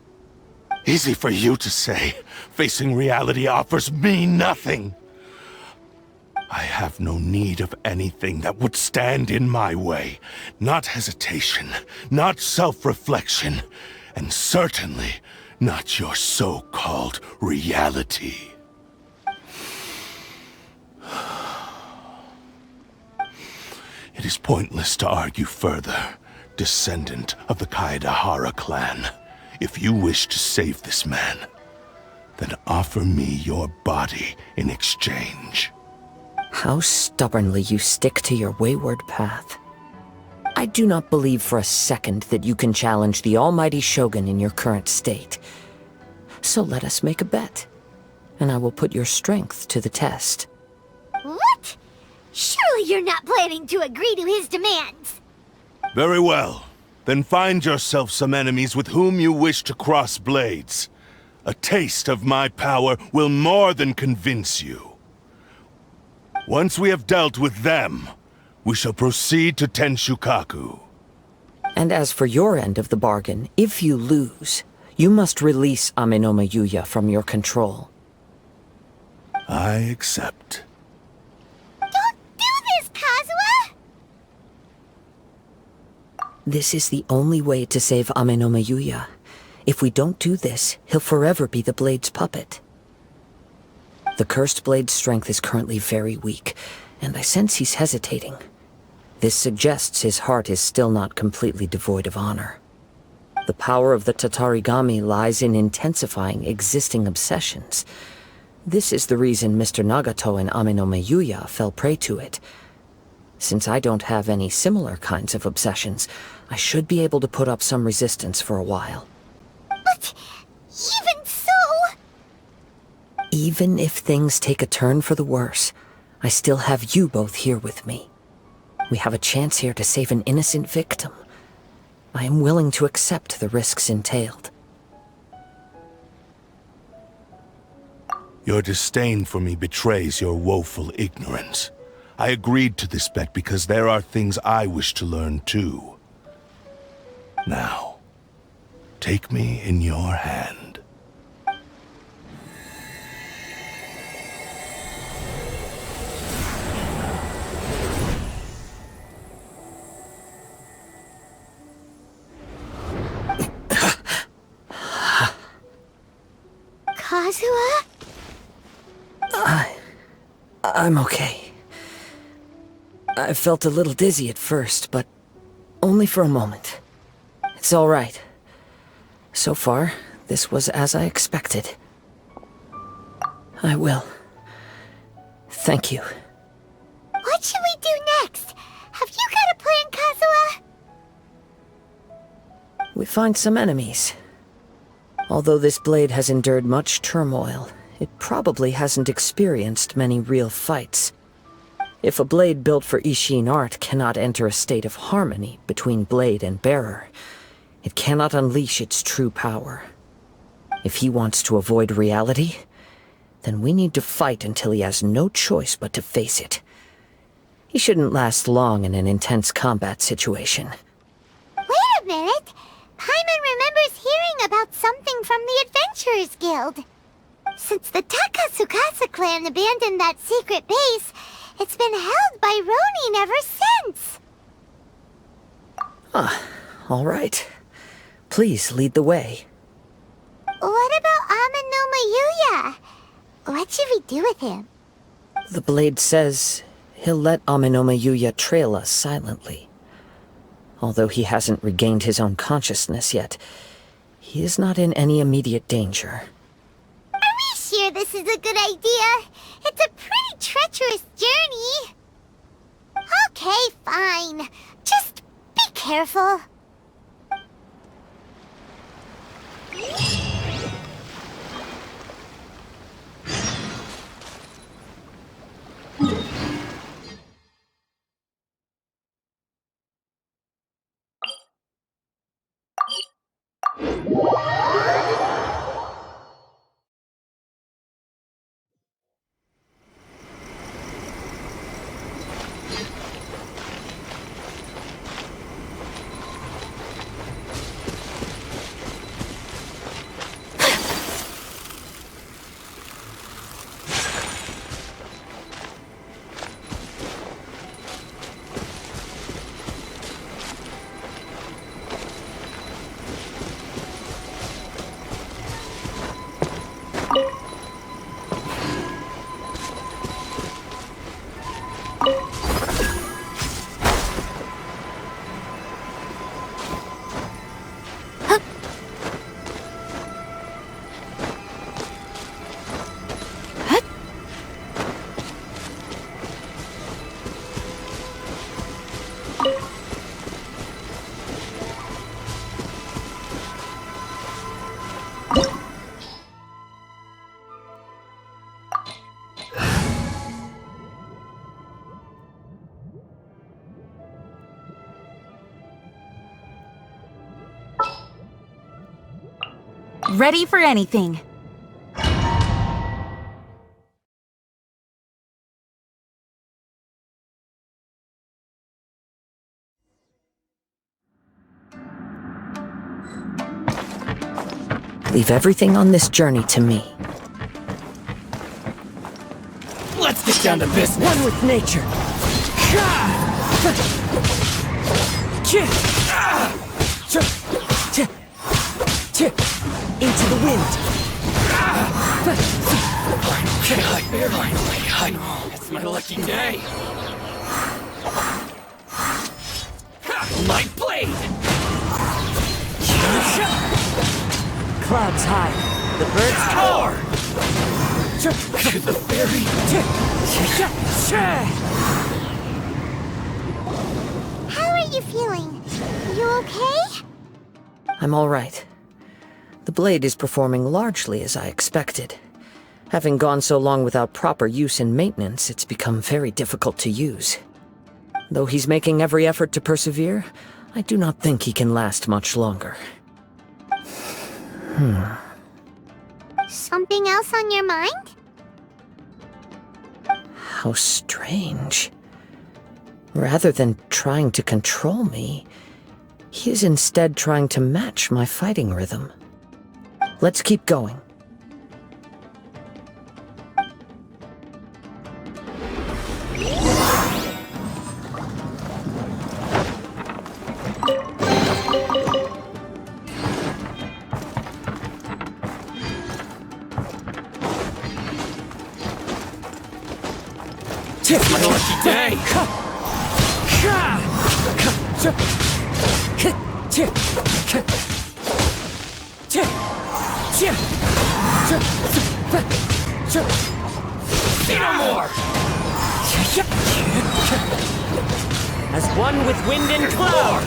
Easy for you to say. Facing reality offers me nothing. I have no need of anything that would stand in my way. Not hesitation, not self-reflection, and certainly not your so-called reality. It is pointless to argue further, descendant of the Kaedahara clan. If you wish to save this man, then offer me your body in exchange. How stubbornly you stick to your wayward path. I do not believe for a second that you can challenge the almighty Shogun in your current state. So let us make a bet, and I will put your strength to the test. What? Surely you're not planning to agree to his demands. Very well. Then find yourself some enemies with whom you wish to cross blades. A taste of my power will more than convince you. Once we have dealt with them, we shall proceed to Tenshukaku. And as for your end of the bargain, if you lose, you must release Amenoma Yuya from your control. I accept. Don't do this, Kazuha! This is the only way to save Amenoma Yuya. If we don't do this, he'll forever be the Blade's puppet. The Cursed Blade's strength is currently very weak, and I sense he's hesitating. This suggests his heart is still not completely devoid of honor. The power of the Tatarigami lies in intensifying existing obsessions. This is the reason Mr. Nagato and Amenoma Yuya fell prey to it. Since I don't have any similar kinds of obsessions, I should be able to put up some resistance for a while. But even so... Even if things take a turn for the worse, I still have you both here with me. We have a chance here to save an innocent victim. I am willing to accept the risks entailed. Your disdain for me betrays your woeful ignorance. I agreed to this bet because there are things I wish to learn too. Now, take me in your hand. Kazuha? I'm okay. I felt a little dizzy at first, but only for a moment. It's all right. So far, this was as I expected. I will. Thank you. What should we do next? Have you got a plan, Kazuha? We find some enemies. Although this blade has endured much turmoil, it probably hasn't experienced many real fights. If a blade built for Isshin art cannot enter a state of harmony between blade and bearer, it cannot unleash its true power. If he wants to avoid reality, then we need to fight until he has no choice but to face it. He shouldn't last long in an intense combat situation. Wait a minute! Paimon remembers hearing about something from the Adventurers Guild. Since the Takasukasa clan abandoned that secret base, it's been held by Ronin ever since. All right. Please lead the way. What about Amenoma Yuya? What should we do with him? The blade says he'll let Amenoma Yuya trail us silently. Although he hasn't regained his own consciousness yet, he is not in any immediate danger. Are we sure this is a good idea? It's a pretty treacherous journey. Okay, fine. Just be careful. Ready for anything. Leave everything on this journey to me. Let's get down to business. One with nature. Into the wind. It's my lucky day. Light blade. Clouds high. The birds Power. The fairy. How are you feeling? You okay? I'm all right. The blade is performing largely as I expected. Having gone so long without proper use and maintenance, it's become very difficult to use. Though he's making every effort to persevere, I do not think he can last much longer. Something else on your mind? How strange. Rather than trying to control me, he is instead trying to match my fighting rhythm. Let's keep going. It's my lucky day. See no more. As one with wind and cloud!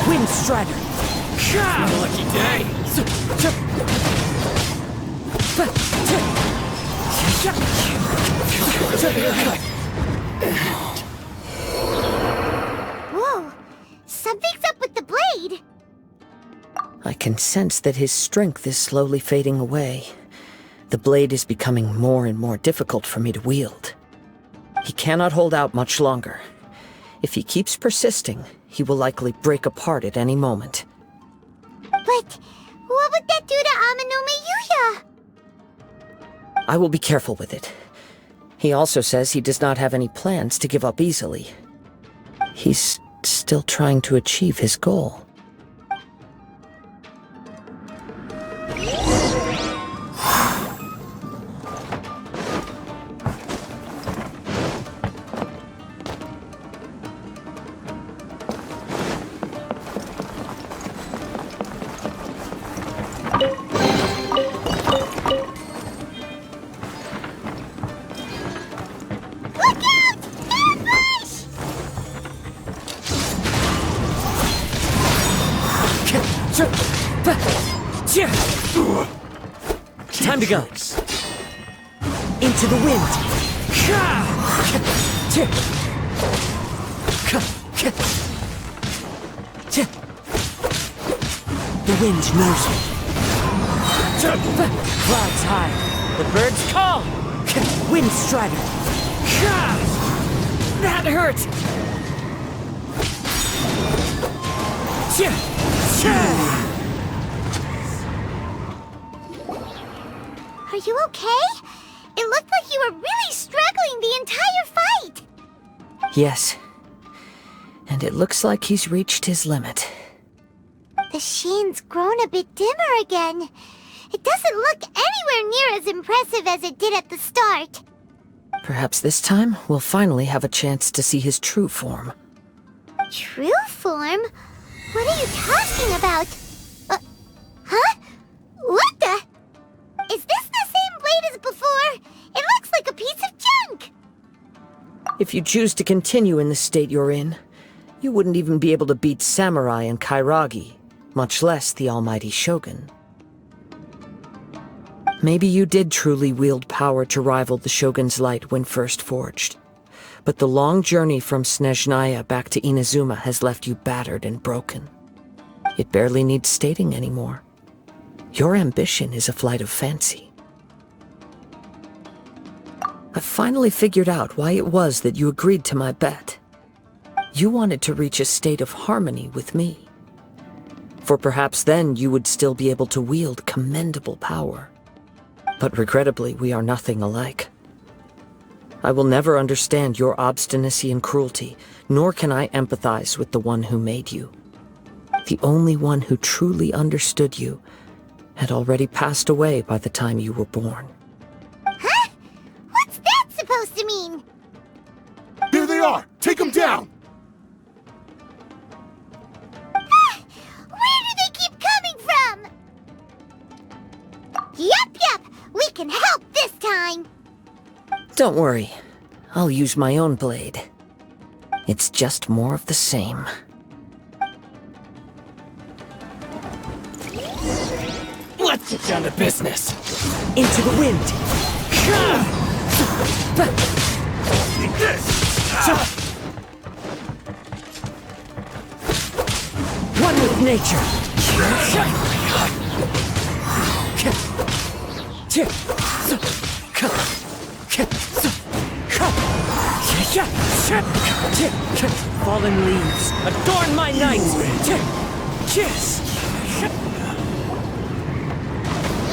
Wind Strider! My lucky day. Whoa, something's up with the blade. I can sense that his strength is slowly fading away. The blade is becoming more and more difficult for me to wield. He cannot hold out much longer. If he keeps persisting, he will likely break apart at any moment. But what would that do to Amanome Yuya? I will be careful with it. He also says he does not have any plans to give up easily. He's still trying to achieve his goal. Time to go. Into the wind. The wind knows me. Clouds high. The birds call. Wind Strider. That hurt. Are you okay? It looked like you were really struggling the entire fight. Yes. And it looks like he's reached his limit. The shine's grown a bit dimmer again. It doesn't look anywhere near as impressive as it did at the start. Perhaps this time, we'll finally have a chance to see his true form. True form? What are you talking about? Huh? What the? Is this the same blade as before? It looks like a piece of junk! If you choose to continue in the state you're in, you wouldn't even be able to beat Samurai and Kairagi, much less the almighty Shogun. Maybe you did truly wield power to rival the Shogun's light when first forged. But the long journey from Snezhnaya back to Inazuma has left you battered and broken. It barely needs stating anymore. Your ambition is a flight of fancy. I finally figured out why it was that you agreed to my bet. You wanted to reach a state of harmony with me. For perhaps then you would still be able to wield commendable power. But regrettably, we are nothing alike. I will never understand your obstinacy and cruelty, nor can I empathize with the one who made you. The only one who truly understood you had already passed away by the time you were born. Huh? What's that supposed to mean? Here they are! Take them down! Where do they keep coming from? Yup, we can help this time. Don't worry, I'll use my own blade. It's just more of the same. Let's get down to business. Into the wind! Eat this! One with nature! Fallen leaves, adorn my night!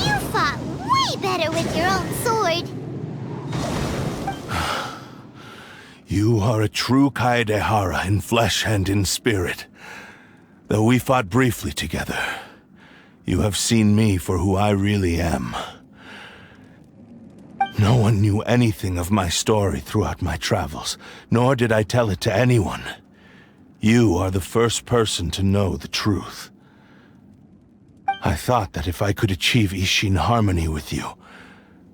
You fought way better with your own sword. You are a true Kaedehara in flesh and in spirit. Though we fought briefly together, you have seen me for who I really am. No one knew anything of my story throughout my travels, nor did I tell it to anyone. You are the first person to know the truth. I thought that if I could achieve Isshin harmony with you,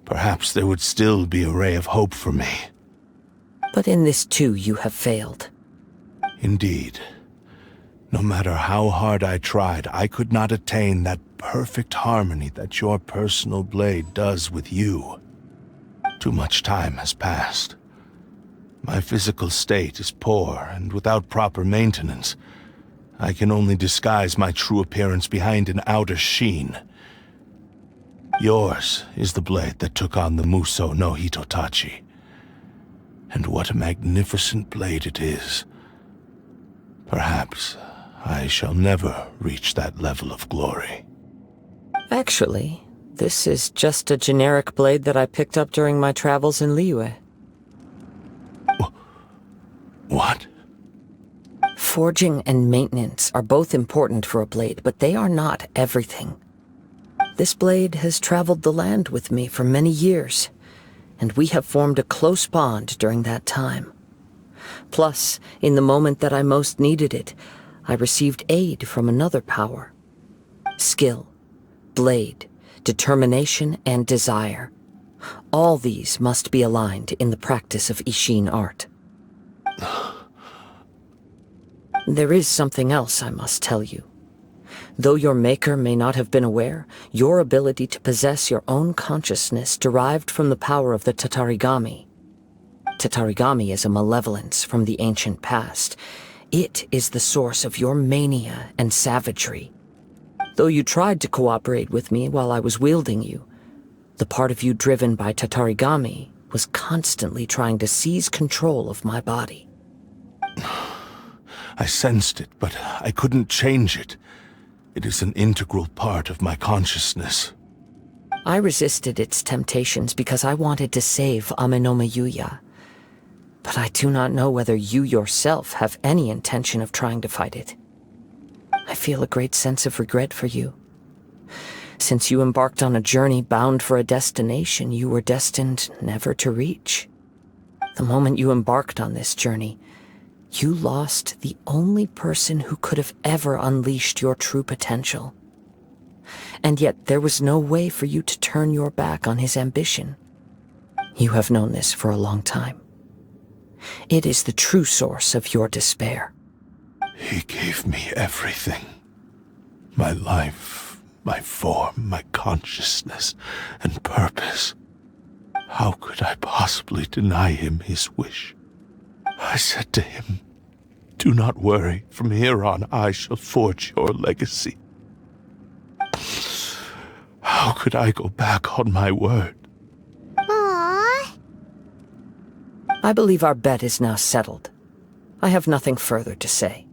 perhaps there would still be a ray of hope for me. But in this too, you have failed. Indeed. No matter how hard I tried, I could not attain that perfect harmony that your personal blade does with you. Too much time has passed. My physical state is poor, and without proper maintenance, I can only disguise my true appearance behind an outer sheen. Yours is the blade that took on the Muso no Hitotachi. And what a magnificent blade it is. Perhaps I shall never reach that level of glory. Actually, this is just a generic blade that I picked up during my travels in Liyue. What? Forging and maintenance are both important for a blade, but they are not everything. This blade has traveled the land with me for many years, and we have formed a close bond during that time. Plus, in the moment that I most needed it, I received aid from another power. Skill, blade, determination, and desire. All these must be aligned in the practice of Isshin art. There is something else I must tell you. Though your maker may not have been aware, your ability to possess your own consciousness derived from the power of the Tatarigami. Tatarigami is a malevolence from the ancient past. It is the source of your mania and savagery. Though you tried to cooperate with me while I was wielding you, the part of you driven by Tatarigami was constantly trying to seize control of my body. I sensed it, but I couldn't change it. It is an integral part of my consciousness. I resisted its temptations because I wanted to save Amenoma Yuya. But I do not know whether you yourself have any intention of trying to fight it. I feel a great sense of regret for you. Since you embarked on a journey bound for a destination you were destined never to reach. The moment you embarked on this journey, you lost the only person who could have ever unleashed your true potential. And yet there was no way for you to turn your back on his ambition. You have known this for a long time. It is the true source of your despair. He gave me everything. My life, my form, my consciousness, and purpose. How could I possibly deny him his wish? I said to him, "Do not worry, from here on I shall forge your legacy." could I go back on my word? Aww. I believe our bet is now settled. I have nothing further to say.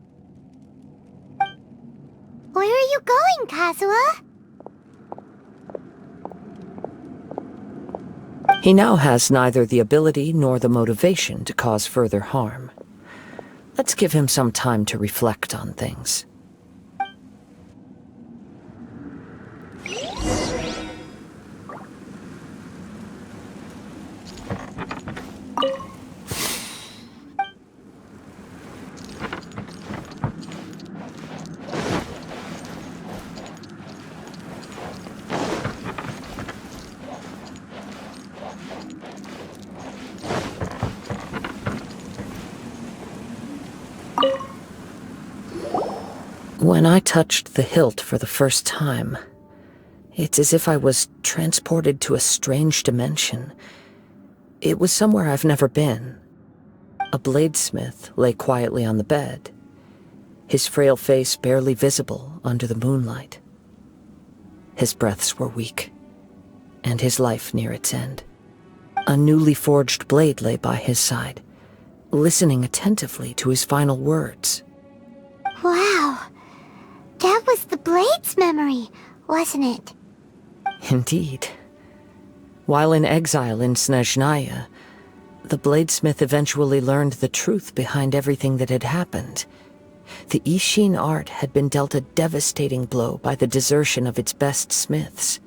Where are you going, Kazuha? He now has neither the ability nor the motivation to cause further harm. Let's give him some time to reflect on things. When I touched the hilt for the first time, it's as if I was transported to a strange dimension. It was somewhere I've never been. A bladesmith lay quietly on the bed, his frail face barely visible under the moonlight. His breaths were weak, and his life near its end. A newly forged blade lay by his side, listening attentively to his final words. Wow. That was the Blade's memory, wasn't it? Indeed. While in exile in Snezhnaya, the bladesmith eventually learned the truth behind everything that had happened. The Isshin art had been dealt a devastating blow by the desertion of its best smiths.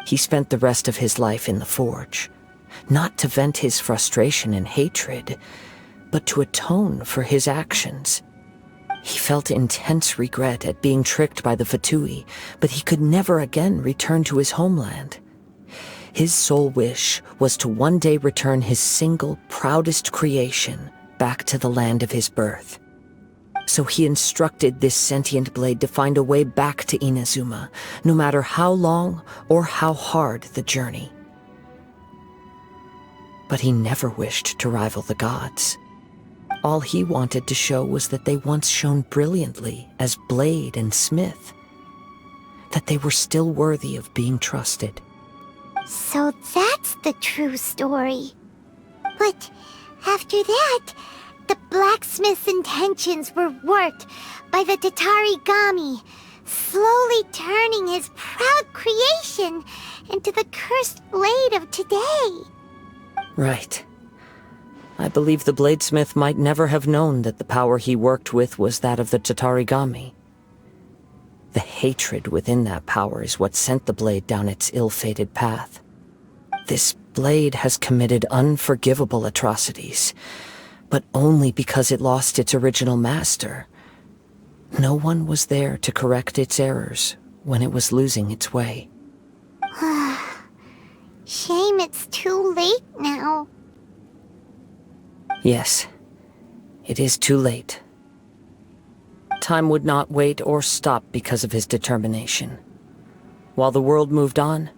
He spent the rest of his life in the forge, not to vent his frustration and hatred, but to atone for his actions. He felt intense regret at being tricked by the Fatui, but he could never again return to his homeland. His sole wish was to one day return his single, proudest creation back to the land of his birth. So he instructed this sentient blade to find a way back to Inazuma, no matter how long or how hard the journey. But he never wished to rival the gods. All he wanted to show was that they once shone brilliantly as blade and smith, that they were still worthy of being trusted. So that's the true story. But after that, the blacksmith's intentions were worked by the Tatarigami, slowly turning his proud creation into the cursed blade of today. Right. I believe the bladesmith might never have known that the power he worked with was that of the Tatarigami. The hatred within that power is what sent the blade down its ill-fated path. This blade has committed unforgivable atrocities, but only because it lost its original master. No one was there to correct its errors when it was losing its way. Shame it's too late now. Yes, it is too late. Time would not wait or stop because of his determination. While the world moved on,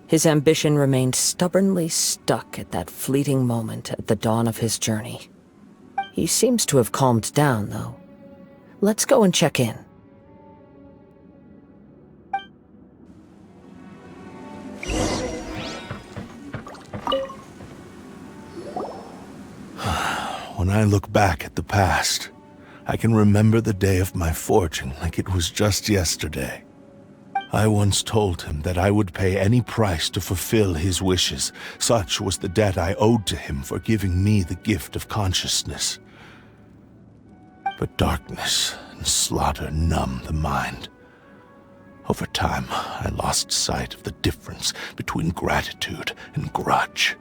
his ambition remained stubbornly stuck at that fleeting moment at the dawn of his journey. He seems to have calmed down, though. Let's go and check in. When I look back at the past, I can remember the day of my forging like it was just yesterday. I once told him that I would pay any price to fulfill his wishes. Such was the debt I owed to him for giving me the gift of consciousness. But darkness and slaughter numb the mind. Over time, I lost sight of the difference between gratitude and grudge.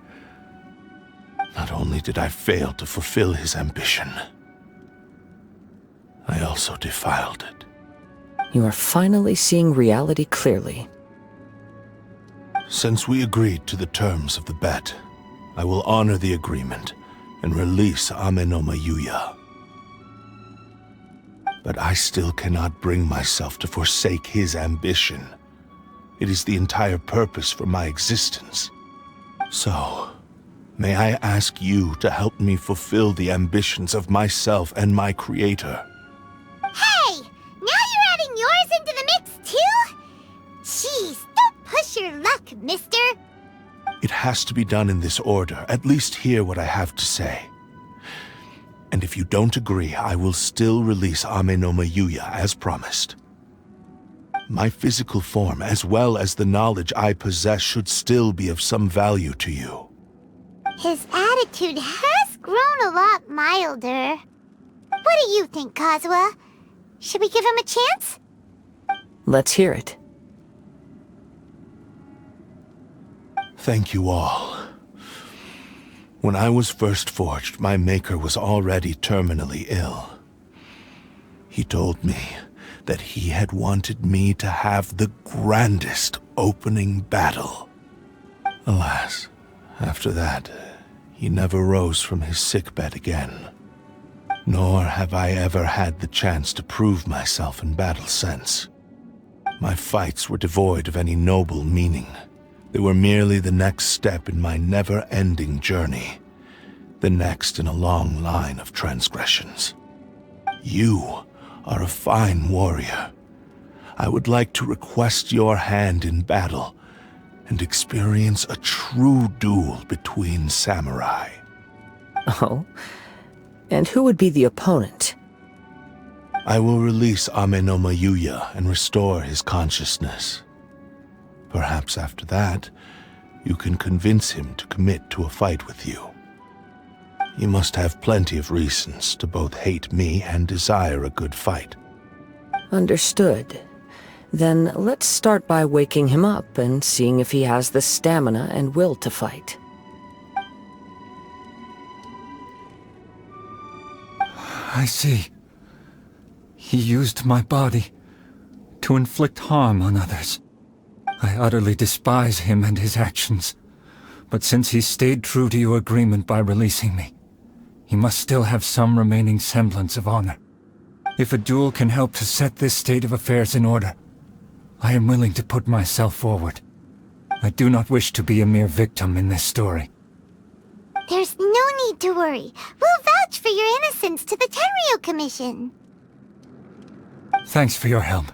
Not only did I fail to fulfill his ambition, I also defiled it. You are finally seeing reality clearly. Since we agreed to the terms of the bet, I will honor the agreement and release Amenoma Yuya. But I still cannot bring myself to forsake his ambition. It is the entire purpose for my existence. So, may I ask you to help me fulfill the ambitions of myself and my creator? Hey! Now you're adding yours into the mix, too? Jeez, don't push your luck, mister. It has to be done in this order. At least hear what I have to say. And if you don't agree, I will still release Ame no Mayuya as promised. My physical form, as well as the knowledge I possess, should still be of some value to you. His attitude has grown a lot milder. What do you think, Kazuha? Should we give him a chance? Let's hear it. Thank you all. When I was first forged, my maker was already terminally ill. He told me that he had wanted me to have the grandest opening battle. Alas, after that, he never rose from his sickbed again. Nor have I ever had the chance to prove myself in battle since. My fights were devoid of any noble meaning. They were merely the next step in my never-ending journey. The next in a long line of transgressions. You are a fine warrior. I would like to request your hand in battle and experience a true duel between samurai. Oh? And who would be the opponent? I will release Ame no Mayuya and restore his consciousness. Perhaps after that, you can convince him to commit to a fight with you. You must have plenty of reasons to both hate me and desire a good fight. Understood. Then let's start by waking him up and seeing if he has the stamina and will to fight. I see. He used my body to inflict harm on others. I utterly despise him and his actions. But since he stayed true to your agreement by releasing me, he must still have some remaining semblance of honor. If a duel can help to set this state of affairs in order, I am willing to put myself forward. I do not wish to be a mere victim in this story. There's no need to worry. We'll vouch for your innocence to the Tenryu Commission. Thanks for your help.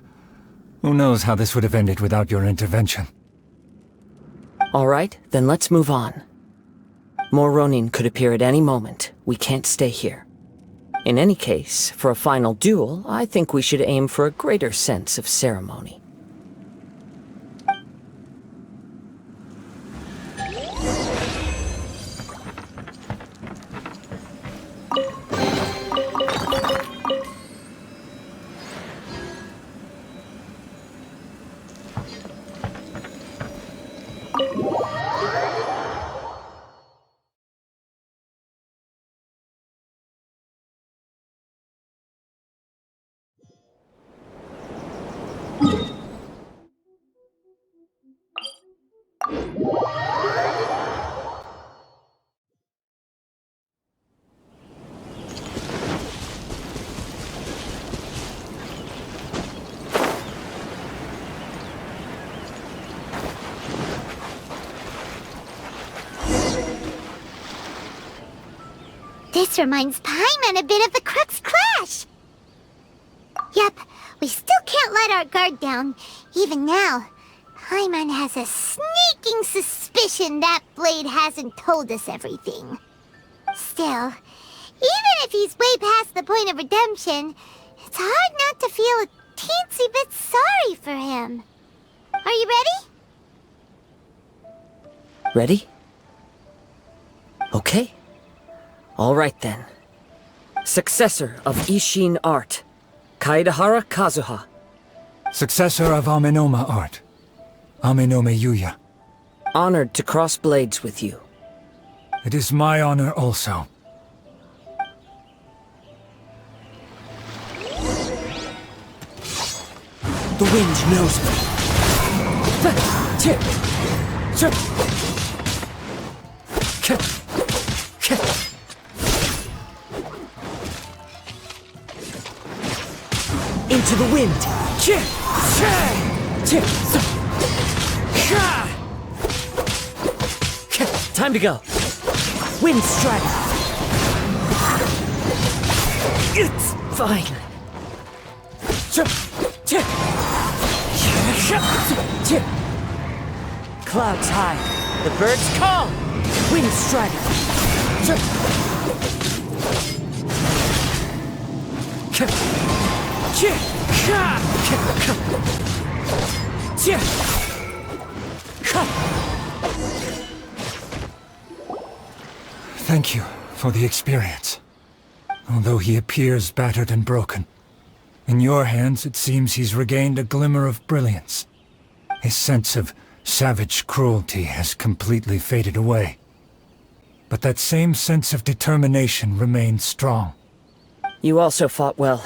Who knows how this would have ended without your intervention? All right, then let's move on. More Ronin could appear at any moment. We can't stay here. In any case, for a final duel, I think we should aim for a greater sense of ceremony. This reminds Paimon a bit of the Crux Clash. Yep, we still can't let our guard down. Even now, Paimon has a sneaking suspicion that Blade hasn't told us everything. Still, even if he's way past the point of redemption, it's hard not to feel a teensy bit sorry for him. Are you ready? Ready? Okay. All right then. Successor of Isshin art, Kaedahara Kazuha. Successor of Amenoma art, Amenome Yuya. Honored to cross blades with you. It is my honor also. The wind knows me. Into the wind. Time to go. Wind strike. It's fine. clouds high, the birds call. Wind strike. Thank you for the experience. Although he appears battered and broken, in your hands it seems he's regained a glimmer of brilliance. His sense of savage cruelty has completely faded away. But that same sense of determination remains strong. You also fought well.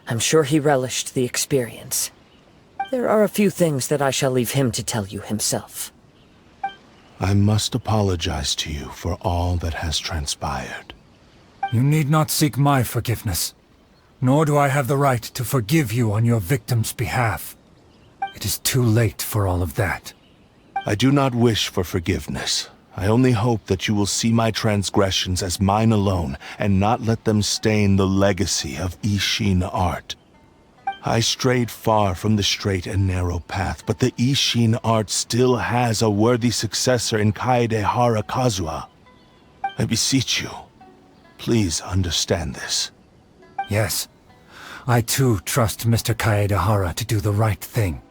I'm sure he relished the experience. There are a few things that I shall leave him to tell you himself. I must apologize to you for all that has transpired. You need not seek my forgiveness, nor do I have the right to forgive you on your victim's behalf. It is too late for all of that. I do not wish for forgiveness. I only hope that you will see my transgressions as mine alone, and not let them stain the legacy of Isshin art. I strayed far from the straight and narrow path, but the Isshin art still has a worthy successor in Kaedehara Kazuha. I beseech you, please understand this. Yes, I too trust Mr. Kaedehara to do the right thing.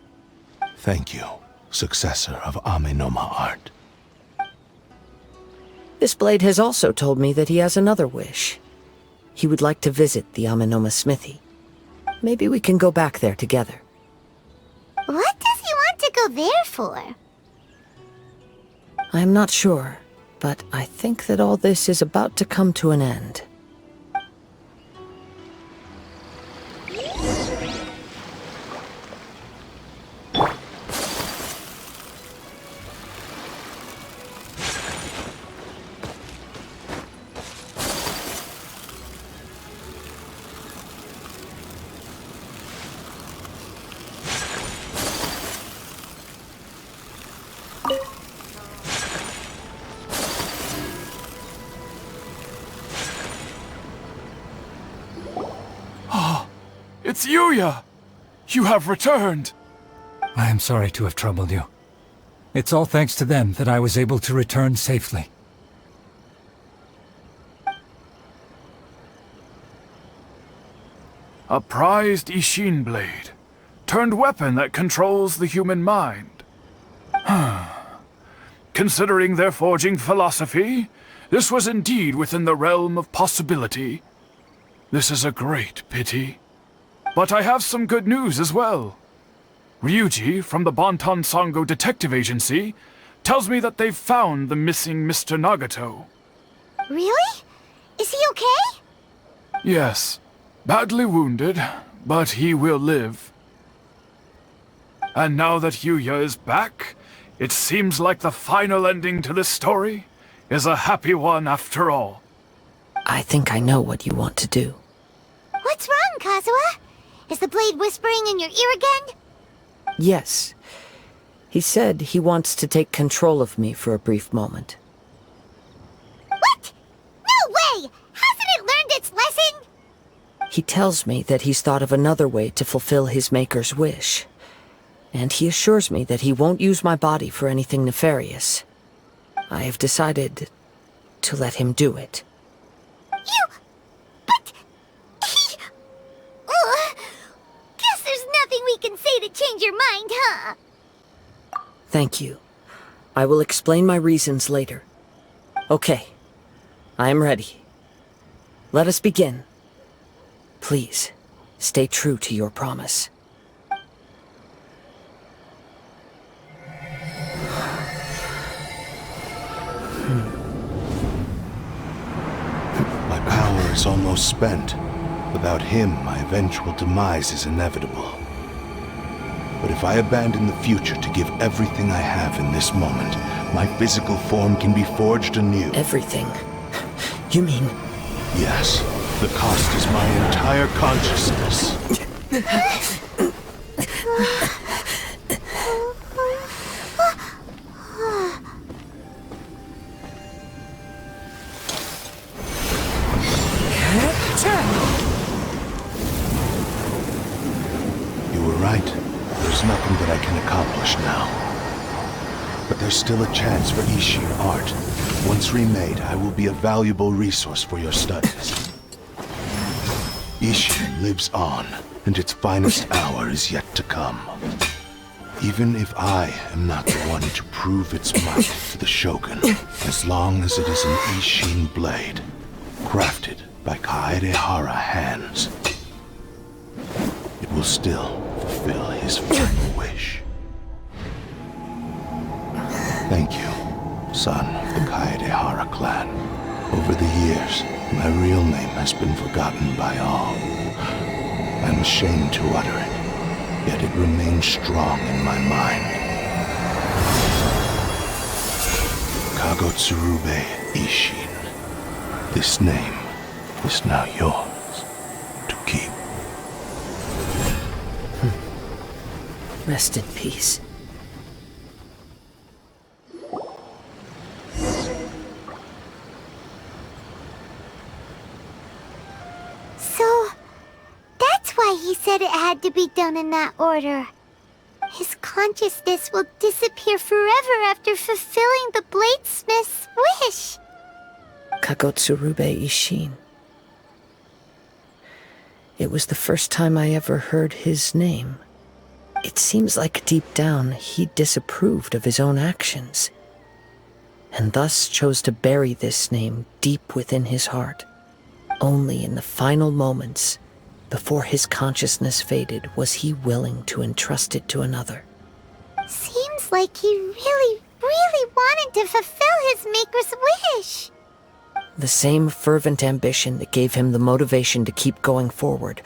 Thank you, successor of Amenoma art. This blade has also told me that he has another wish. He would like to visit the Amenoma smithy. Maybe we can go back there together. What does he want to go there for? I'm not sure, but I think that all this is about to come to an end. It's Yuya! You have returned! I am sorry to have troubled you. It's all thanks to them that I was able to return safely. A prized Isshin blade, turned weapon that controls the human mind. Considering their forging philosophy, this was indeed within the realm of possibility. This is a great pity. But I have some good news as well. Ryuji, from the Bantan Sango Detective Agency, tells me that they've found the missing Mr. Nagato. Really? Is he okay? Yes. Badly wounded, but he will live. And now that Yuya is back, it seems like the final ending to this story is a happy one after all. I think I know what you want to do. What's wrong, Kazuha? Is the blade whispering in your ear again? Yes. He said he wants to take control of me for a brief moment. What? No way! Hasn't it learned its lesson? He tells me that he's thought of another way to fulfill his maker's wish. And he assures me that he won't use my body for anything nefarious. I have decided to let him do it. But... Guess there's nothing we can say to change your mind, huh? Thank you. I will explain my reasons later. Okay. I am ready. Let us begin. Please, stay true to your promise. My power is almost spent. Without him, my eventual demise is inevitable. But if I abandon the future to give everything I have in this moment, my physical form can be forged anew. Everything? You mean... Yes. The cost is my entire consciousness. You were right. There's nothing that I can accomplish now. But there's still a chance for Isshin art. Once remade, I will be a valuable resource for your studies. Isshin lives on, and its finest hour is yet to come. Even if I am not the one to prove its might to the Shogun, as long as it is an Isshin blade, crafted by Kaedehara hands, it will still fulfill his final wish. Thank you, son of the Kaedehara clan. Over the years, my real name has been forgotten by all. I'm ashamed to utter it, yet it remains strong in my mind. Kagotsurube Isshin. This name is now yours to keep. Rest in peace. So, that's why he said it had to be done in that order. His consciousness will disappear forever after fulfilling the bladesmith's wish. Kagotsurube Isshin. It was the first time I ever heard his name. It seems like deep down he disapproved of his own actions, and thus chose to bury this name deep within his heart. Only in the final moments, before his consciousness faded, was he willing to entrust it to another. Seems like he really wanted to fulfill his maker's wish. The same fervent ambition that gave him the motivation to keep going forward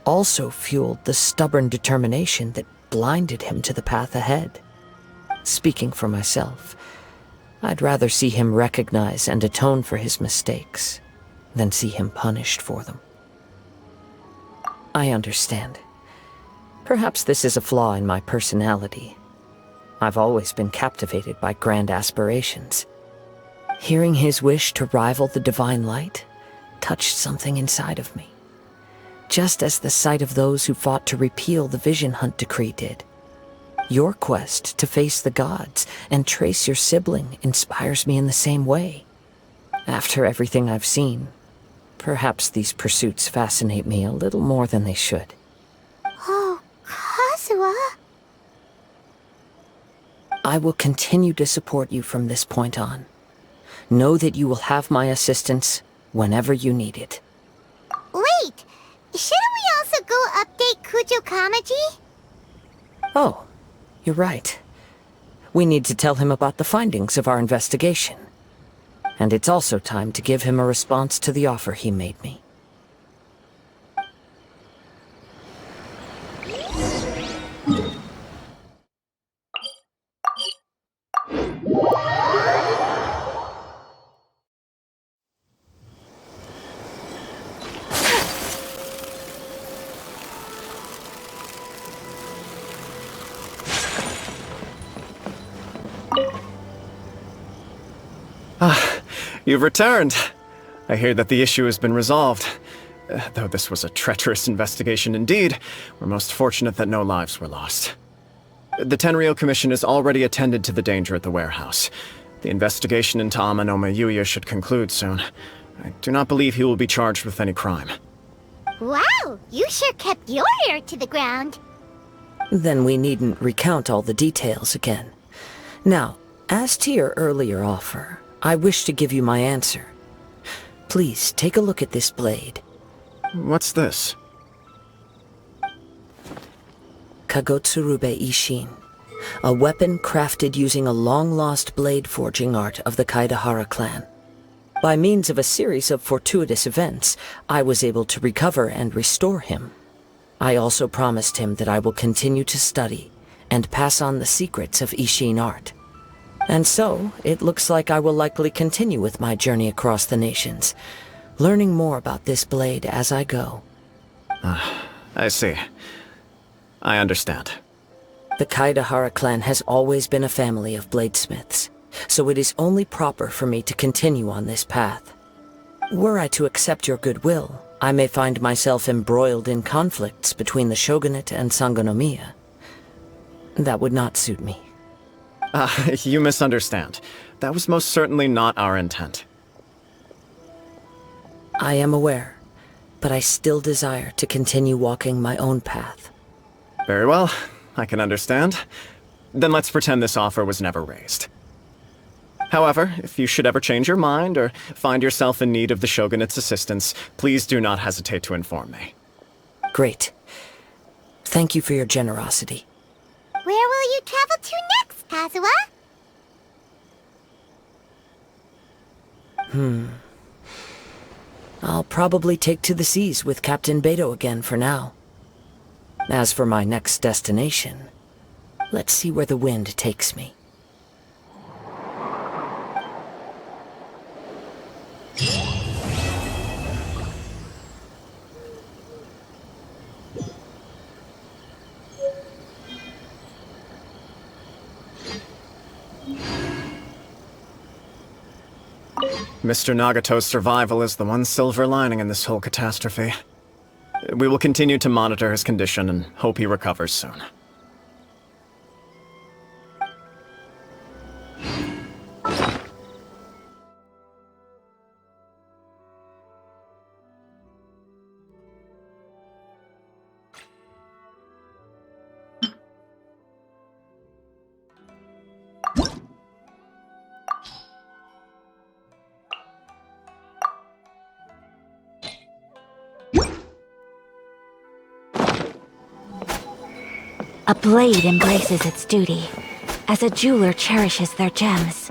also fueled the stubborn determination that blinded him to the path ahead. Speaking for myself, I'd rather see him recognize and atone for his mistakes than see him punished for them. I understand. Perhaps this is a flaw in my personality. I've always been captivated by grand aspirations. Hearing his wish to rival the divine light touched something inside of me, just as the sight of those who fought to repeal the Vision Hunt decree did. Your quest to face the gods and trace your sibling inspires me in the same way. After everything I've seen, perhaps these pursuits fascinate me a little more than they should. Oh, Kazuha. I will continue to support you from this point on. Know that you will have my assistance whenever you need it. Wait! Shouldn't we also go update Kujo Kamaji? Oh, you're right. We need to tell him about the findings of our investigation. And it's also time to give him a response to the offer he made me. You've returned. I hear that the issue has been resolved. Though this was a treacherous investigation indeed, we're most fortunate that no lives were lost. The Tenryou Commission has already attended to the danger at the warehouse. The investigation into Amanoma Yuya should conclude soon. I do not believe he will be charged with any crime. Wow, you sure kept your ear to the ground. Then we needn't recount all the details again. Now, as to your earlier offer, I wish to give you my answer. Please take a look at this blade. What's this? Kagotsurube Isshin, a weapon crafted using a long-lost blade forging art of the Kaedehara clan. By means of a series of fortuitous events, I was able to recover and restore him. I also promised him that I will continue to study and pass on the secrets of Isshin art. And so, it looks like I will likely continue with my journey across the nations, learning more about this blade as I go. I see. I understand. The Kaedehara clan has always been a family of bladesmiths, so it is only proper for me to continue on this path. Were I to accept your goodwill, I may find myself embroiled in conflicts between the shogunate and Sangonomiya. That would not suit me. You misunderstand. That was most certainly not our intent. I am aware, but I still desire to continue walking my own path. Very well, I can understand. Then let's pretend this offer was never raised. However, if you should ever change your mind or find yourself in need of the Shogunate's assistance, please do not hesitate to inform me. Great. Thank you for your generosity. Where will you travel to next, Kazuha? I'll probably take to the seas with Captain Beto again for now. As for my next destination, let's see where the wind takes me. Mr. Nagato's survival is the one silver lining in this whole catastrophe. We will continue to monitor his condition and hope he recovers soon. A blade embraces its duty, as a jeweler cherishes their gems.